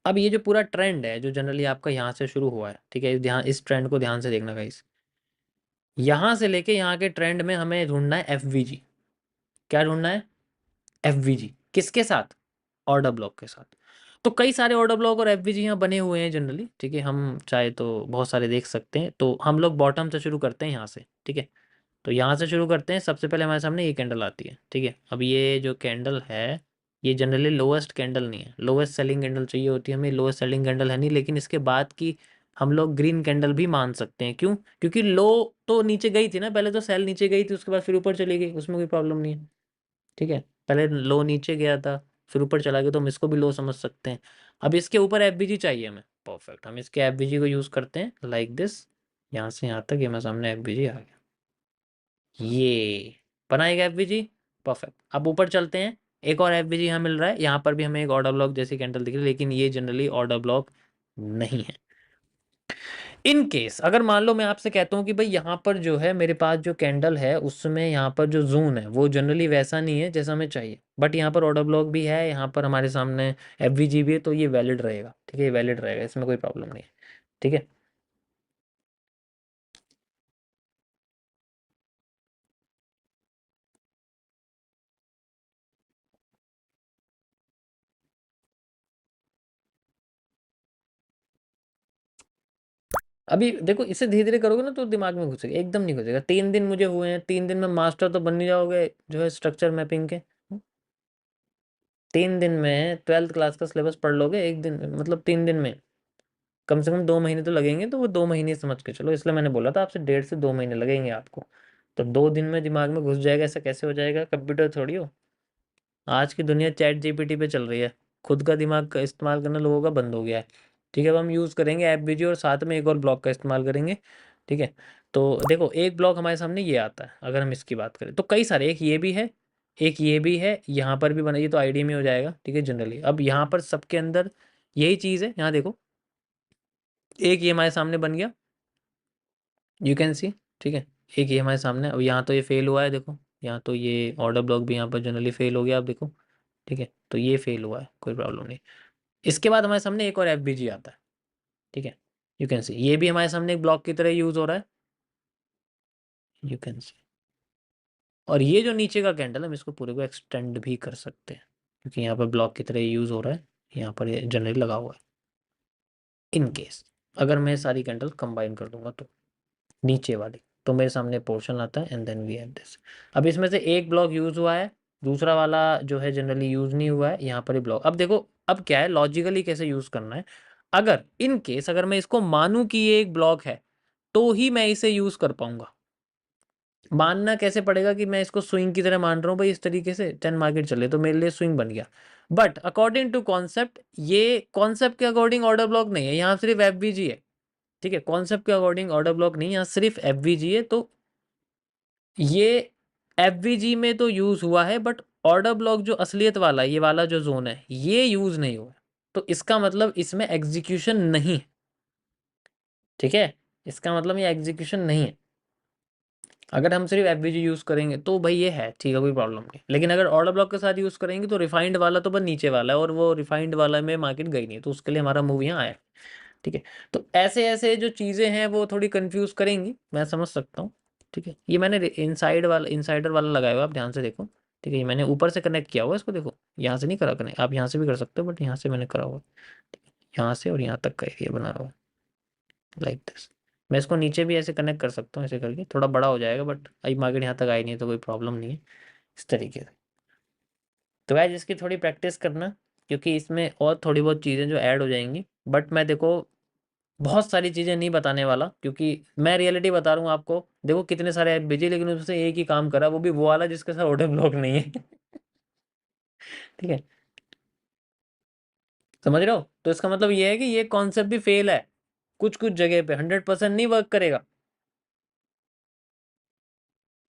अब ये जो पूरा ट्रेंड है जो जनरली आपका यहाँ से शुरू हुआ है, ठीक है, ध्यान इस ट्रेंड को ध्यान से देखना गाइस। यहाँ से लेके यहाँ के ट्रेंड में हमें ढूंढना है एफवीजी। क्या ढूंढना है? एफवीजी किसके साथ? ऑर्डर ब्लॉक के साथ। तो कई सारे ऑर्डर ब्लॉक और एफवीजी यहाँ बने हुए हैं जनरली, ठीक है। हम चाहे तो बहुत सारे देख सकते हैं, तो हम लोग बॉटम से शुरू करते हैं यहाँ से, ठीक है। तो यहाँ से शुरू करते हैं। सबसे पहले हमारे सामने ये कैंडल आती है, ठीक है। अब ये जो कैंडल है ये जनरली लोएस्ट कैंडल नहीं है, लोएस्ट सेलिंग कैंडल चाहिए होती है हमें, लोएस्ट सेलिंग कैंडल है नहीं, लेकिन इसके बाद की हम लोग ग्रीन कैंडल भी मान सकते हैं। क्यों? क्योंकि लो तो नीचे गई थी ना, पहले तो सेल नीचे गई थी, उसके बाद फिर ऊपर चली गई, उसमें कोई प्रॉब्लम नहीं है। ठीक है, पहले लो नीचे गया था, फिर ऊपर चला गया, तो हम इसको भी लो समझ सकते हैं। अब इसके ऊपर एफबीजी चाहिए हमें, परफेक्ट, हम इसके एफबीजी को यूज करते हैं लाइक दिस। यहाँ से यहाँ तक ये मेरे सामने एफबीजी आ गया, ये बनाएगा एफबीजी, परफेक्ट। अब ऊपर चलते हैं, एक और एफबीजी यहाँ मिल रहा है, यहाँ पर भी हमें एक ऑर्डर ब्लॉक जैसी कैंडल दिख रही है, लेकिन ये जनरली ऑर्डर ब्लॉक नहीं है। इन केस अगर मान लो मैं आपसे कहता हूँ कि भाई यहाँ पर जो है मेरे पास जो कैंडल है उसमें यहाँ पर जो जोन है वो जनरली वैसा नहीं है जैसा हमें चाहिए, बट यहाँ पर ऑर्डर ब्लॉक भी है, यहाँ पर हमारे सामने एफवीजी भी है, तो ये वैलिड रहेगा। ठीक है, ये वैलिड रहेगा, इसमें कोई प्रॉब्लम नहीं है। ठीक है, अभी देखो इसे धीरे धीरे करोगे ना तो दिमाग में घुसेगा, एकदम नहीं घुसेगा। 3 दिन मुझे हुए हैं, 3 दिन में मास्टर तो बन नहीं जाओगे जो है स्ट्रक्चर मैपिंग के। 3 दिन में 12th क्लास का सिलेबस पढ़ लोगे एक दिन में, मतलब 3 दिन में। कम से कम 2 महीने तो लगेंगे, तो वो 2 महीने समझ के चलो, इसलिए मैंने बोला था आपसे 1.5 से 2 महीने लगेंगे आपको। तो 2 दिन में दिमाग में घुस जाएगा, ऐसा कैसे हो जाएगा? कंप्यूटर थोड़ी हो। आज की दुनिया चैट जीपीटी पे चल रही है, खुद का दिमाग का इस्तेमाल करना लोगों का बंद हो गया है। ठीक है, अब हम यूज़ करेंगे ऐप बीजी और साथ में एक और ब्लॉक का इस्तेमाल करेंगे। ठीक है, तो देखो एक ब्लॉक हमारे सामने ये आता है, अगर हम इसकी बात करें तो कई सारे, एक ये भी है, एक ये भी है, यहाँ पर भी बना, ये तो आईडी में हो जाएगा। ठीक है, जनरली अब यहाँ पर सबके अंदर यही चीज़ है, यहाँ देखो एक ये हमारे सामने बन गया, यू कैन सी। ठीक है, एक ये हमारे सामने, अब यहाँ तो ये फेल हुआ है, देखो यहाँ तो ये ऑर्डर ब्लॉक भी यहाँ पर जनरली फेल हो गया, आप देखो। ठीक है, तो ये फेल हुआ है, कोई प्रॉब्लम नहीं। इसके बाद हमारे सामने एक और एफ आता है। ठीक है, यू कैन सी, ये भी हमारे सामने एक ब्लॉक की तरह यूज हो रहा है, यू कैन सी। और ये जो नीचे का कैंडल है, हम इसको पूरे को एक्सटेंड भी कर सकते हैं, क्योंकि यहाँ पर ब्लॉक की तरह यूज हो रहा है, यहाँ पर ये जनरली लगा हुआ है। इन केस अगर मैं सारी कैंडल कंबाइन कर दूंगा तो नीचे वाली, तो मेरे सामने पोर्शन आता है, and then we have this. अब इसमें से एक ब्लॉक यूज हुआ है, दूसरा वाला जो है जनरली यूज नहीं हुआ है, यहाँ पर ही ब्लॉक। अब देखो अब क्या है, लॉजिकली कैसे यूज करना है। अगर इन केस अगर मैं इसको मानूं कि ये एक ब्लॉक है, तो ही मैं इसे यूज कर पाऊंगा। मानना कैसे पड़ेगा कि मैं इसको स्विंग की तरह मान रहा हूँ भाई, इस तरीके से 10 मार्केट चले तो मेरे लिए स्विंग बन गया। बट अकॉर्डिंग टू कॉन्सेप्ट, ये कॉन्सेप्ट के अकॉर्डिंग ऑर्डर ब्लॉक नहीं है, यहाँ सिर्फ एफवीजी है। ठीक है, कॉन्सेप्ट के अकॉर्डिंग ऑर्डर ब्लॉक नहीं, यहाँ सिर्फ एफवीजी है। तो ये एफवीजी में तो यूज हुआ है, बट ऑर्डर ब्लॉक जो असलियत वाला है, ये वाला जो जोन है, ये यूज नहीं हुआ है। तो इसका मतलब इसमें एग्जीक्यूशन नहीं है। ठीक है, इसका मतलब ये एग्जीक्यूशन नहीं है। अगर हम सिर्फ एफवीजी यूज करेंगे तो भाई ये है, ठीक है, कोई प्रॉब्लम नहीं। लेकिन अगर ऑर्डर ब्लॉक के साथ यूज करेंगे तो रिफाइंड वाला तो बस नीचे वाला है, और वो रिफाइंड वाला में मार्केट गई नहीं, तो उसके लिए हमारा मूव यहाँ आया। ठीक है, तो ऐसे ऐसे जो चीज़ें हैं वो थोड़ी कंफ्यूज करेंगी, मैं समझ सकता हूँ। ठीक है, ये मैंने इनसाइड वाला, इनसाइडर वाला लगाया हुआ है, आप ध्यान से देखो। ठीक है, ये मैंने ऊपर से कनेक्ट किया हुआ है इसको, देखो यहाँ से नहीं करा कनेक्ट, आप यहाँ से भी कर सकते हो, बट यहाँ से मैंने करा हुआ है। ठीक है, यहाँ से और यहाँ तक का एरिया बना हुआ है लाइक दिस। मैं इसको नीचे भी ऐसे कनेक्ट कर सकता हूँ, ऐसे करके थोड़ा बड़ा हो जाएगा, बट आई मार्केट यहाँ तक आई नहीं है तो कोई प्रॉब्लम नहीं है, इस तरीके से। तो गाइस इसकी थोड़ी प्रैक्टिस करना, क्योंकि इसमें और थोड़ी बहुत चीज़ें जो ऐड हो जाएंगी। बट मैं देखो बहुत सारी चीज़ें नहीं बताने वाला, क्योंकि मैं रियलिटी बता रहा हूँ आपको। देखो कितने सारे ऐप भेजे, लेकिन उसमें से एक ही काम करा, वो भी वो वाला जिसके साथ ऑटो ब्लॉक नहीं है। ठीक है, समझ रहे हो? तो इसका मतलब ये है कि ये कॉन्सेप्ट भी फेल है, कुछ कुछ जगह पे 100% नहीं वर्क करेगा।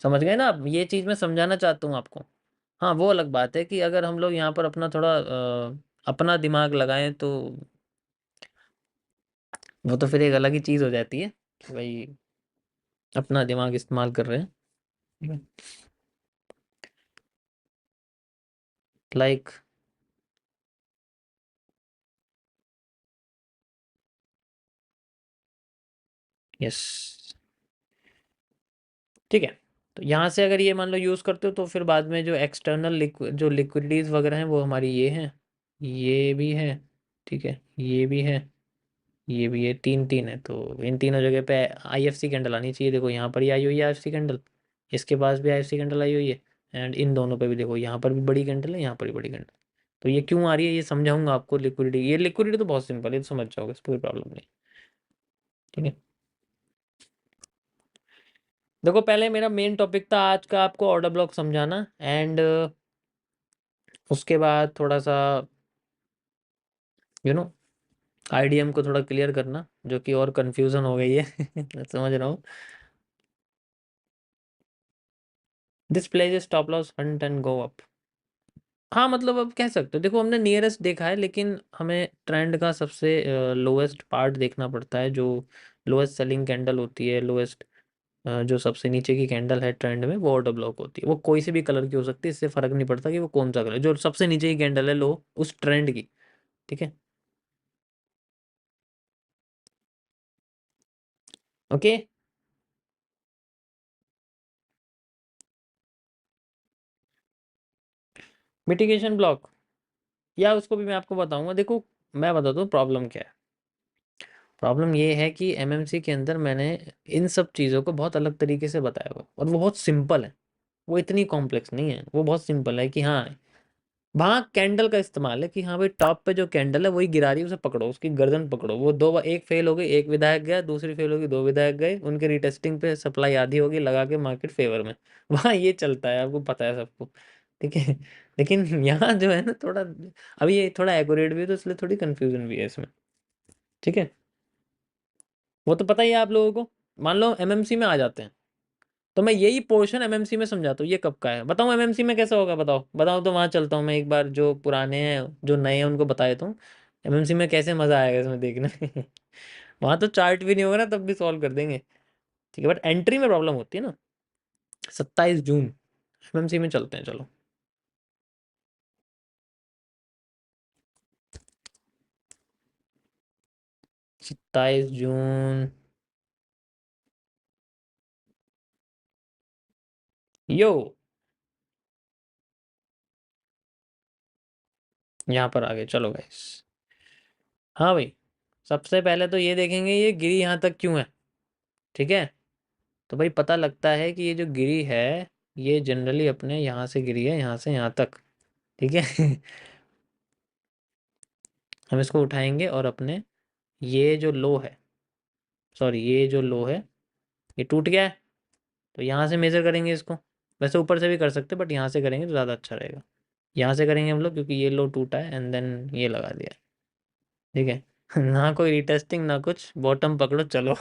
समझ गए ना आप? ये चीज़ मैं समझाना चाहता हूँ आपको। हाँ, वो अलग बात है कि अगर हम लोग यहाँ पर अपना थोड़ा अपना दिमाग लगाएं तो वो तो फिर एक अलग ही चीज़ हो जाती है कि भाई अपना दिमाग इस्तेमाल कर रहे हैं। लाइक यस, ठीक है। तो यहाँ से अगर ये मान लो यूज़ करते हो, तो फिर बाद में जो एक्सटर्नल जो लिक्विडिटीज़ वगैरह हैं वो हमारी ये हैं, ये भी है, ठीक है, ये भी है, ये भी है, तीन तीन है। तो इन तीनों जगह पे आईएफसी कैंडल आनी चाहिए। देखो यहाँ पर ही आई हुई है आईएफसी कैंडल, इसके पास भी आईएफसी कैंडल आई हुई है, एंड इन दोनों पे भी देखो, यहाँ पर भी बड़ी कैंडल है, यहाँ पर भी बड़ी कैंडल। तो ये क्यों आ रही है ये समझाऊंगा आपको। लिक्विडिटी, ये लिक्विडिटी तो बहुत सिंपल है, तो समझ जाओगे, कोई प्रॉब्लम नहीं। ठीक है, देखो पहले मेरा मेन टॉपिक था आज का आपको ऑर्डर ब्लॉक समझाना, एंड उसके बाद थोड़ा सा यू नो आईडीएम को थोड़ा क्लियर करना, जो कि और कंफ्यूजन हो गई है मैं समझ रहा हूँ। This plays stop loss hunt and go up. हाँ मतलब अब कह सकते हो, देखो हमने नियरेस्ट देखा है, लेकिन हमें ट्रेंड का सबसे लोएस्ट पार्ट देखना पड़ता है, जो लोएस्ट सेलिंग कैंडल होती है, लोएस्ट जो सबसे नीचे की कैंडल है ट्रेंड में, वो ऑर्डर ब्लॉक होती है। वो कोई सी भी कलर की हो सकती है, इससे फर्क नहीं पड़ता कि वो कौन सा कलर, जो सबसे नीचे की कैंडल है लो उस ट्रेंड की। ठीक है, ओके। मिटिगेशन ब्लॉक, या उसको भी मैं आपको बताऊंगा। देखो मैं बताता हूँ प्रॉब्लम क्या है। प्रॉब्लम ये है कि एमएमसी के अंदर मैंने इन सब चीज़ों को बहुत अलग तरीके से बताया हुआ है, और वो बहुत सिंपल है। वो इतनी कॉम्प्लेक्स नहीं है, वो बहुत सिंपल है कि हाँ, वहाँ कैंडल का इस्तेमाल है कि हाँ भाई, टॉप पे जो कैंडल है वही गिरा रही है, उसे पकड़ो, उसकी गर्दन पकड़ो। वो दो, एक फेल हो गई, एक विधायक गया, दूसरी फेल होगी, दो विधायक गए, उनके रिटेस्टिंग पे सप्लाई आधी होगी, लगा के मार्केट फेवर में वहाँ ये चलता है, आपको पता है सबको। ठीक है, लेकिन यहाँ जो है ना थोड़ा, अभी ये थोड़ा एक्यूरेट भी है, तो इसलिए थोड़ी कंफ्यूजन भी है इसमें। ठीक है, वो तो पता ही है आप लोगों को। मान लो एमएमसी में आ जाते हैं, तो मैं यही पोर्शन एमएमसी में समझाता हूँ, ये कब का है बताऊँ एमएमसी में कैसा होगा, बताओ बताओ, तो वहां चलता हूँ मैं एक बार, जो पुराने हैं जो नए हैं उनको बता देता हूँ एमएमसी में कैसे मजा आएगा इसमें देखने में वहां तो चार्ट भी नहीं होगा ना, तब भी सॉल्व कर देंगे। ठीक है, बट एंट्री में प्रॉब्लम होती है ना। 27 जून एमएमसी में चलते हैं, चलो। 27 जून, यो, यहाँ पर आ गए, चलो गाइस। हाँ भाई, सबसे पहले तो ये देखेंगे ये गिरी यहाँ तक क्यों है। ठीक है, तो भाई पता लगता है कि ये जो गिरी है, ये जनरली अपने यहाँ से गिरी है, यहाँ से यहाँ तक। ठीक है हम इसको उठाएंगे और अपने ये जो लो है, सॉरी ये जो लो है, ये टूट गया है, तो यहाँ से मेजर करेंगे इसको। वैसे ऊपर से भी कर सकते, बट यहाँ से करेंगे तो ज़्यादा अच्छा रहेगा। यहाँ से करेंगे हम लोग, क्योंकि ये लो टूटा है, एंड देन ये लगा दिया है। ठीक है ना कोई रिटेस्टिंग ना कुछ, बॉटम पकड़ो चलो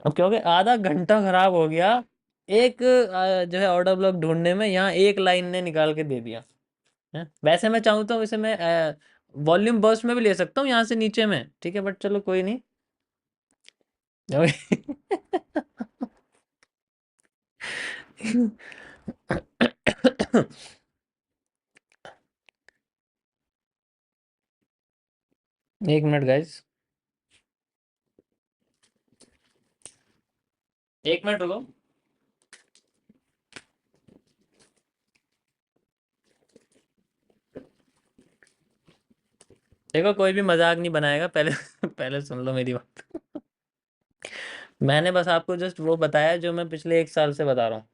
अब क्योंकि आधा घंटा खराब हो गया एक जो है ऑर्डर ब्लॉक ढूंढने में, यहाँ एक लाइन ने निकाल के दे दिया है। वैसे मैं चाहूँ तो इसे मैं वॉल्यूम बर्स्ट में भी ले सकता हूँ यहाँ से नीचे में, ठीक है, बट चलो कोई नहीं एक मिनट गाइस, एक मिनट रुको। देखो कोई भी मजाक नहीं बनाएगा, पहले पहले सुन लो मेरी बात। मैंने बस आपको जस्ट वो बताया जो मैं पिछले 1 साल से बता रहा हूँ।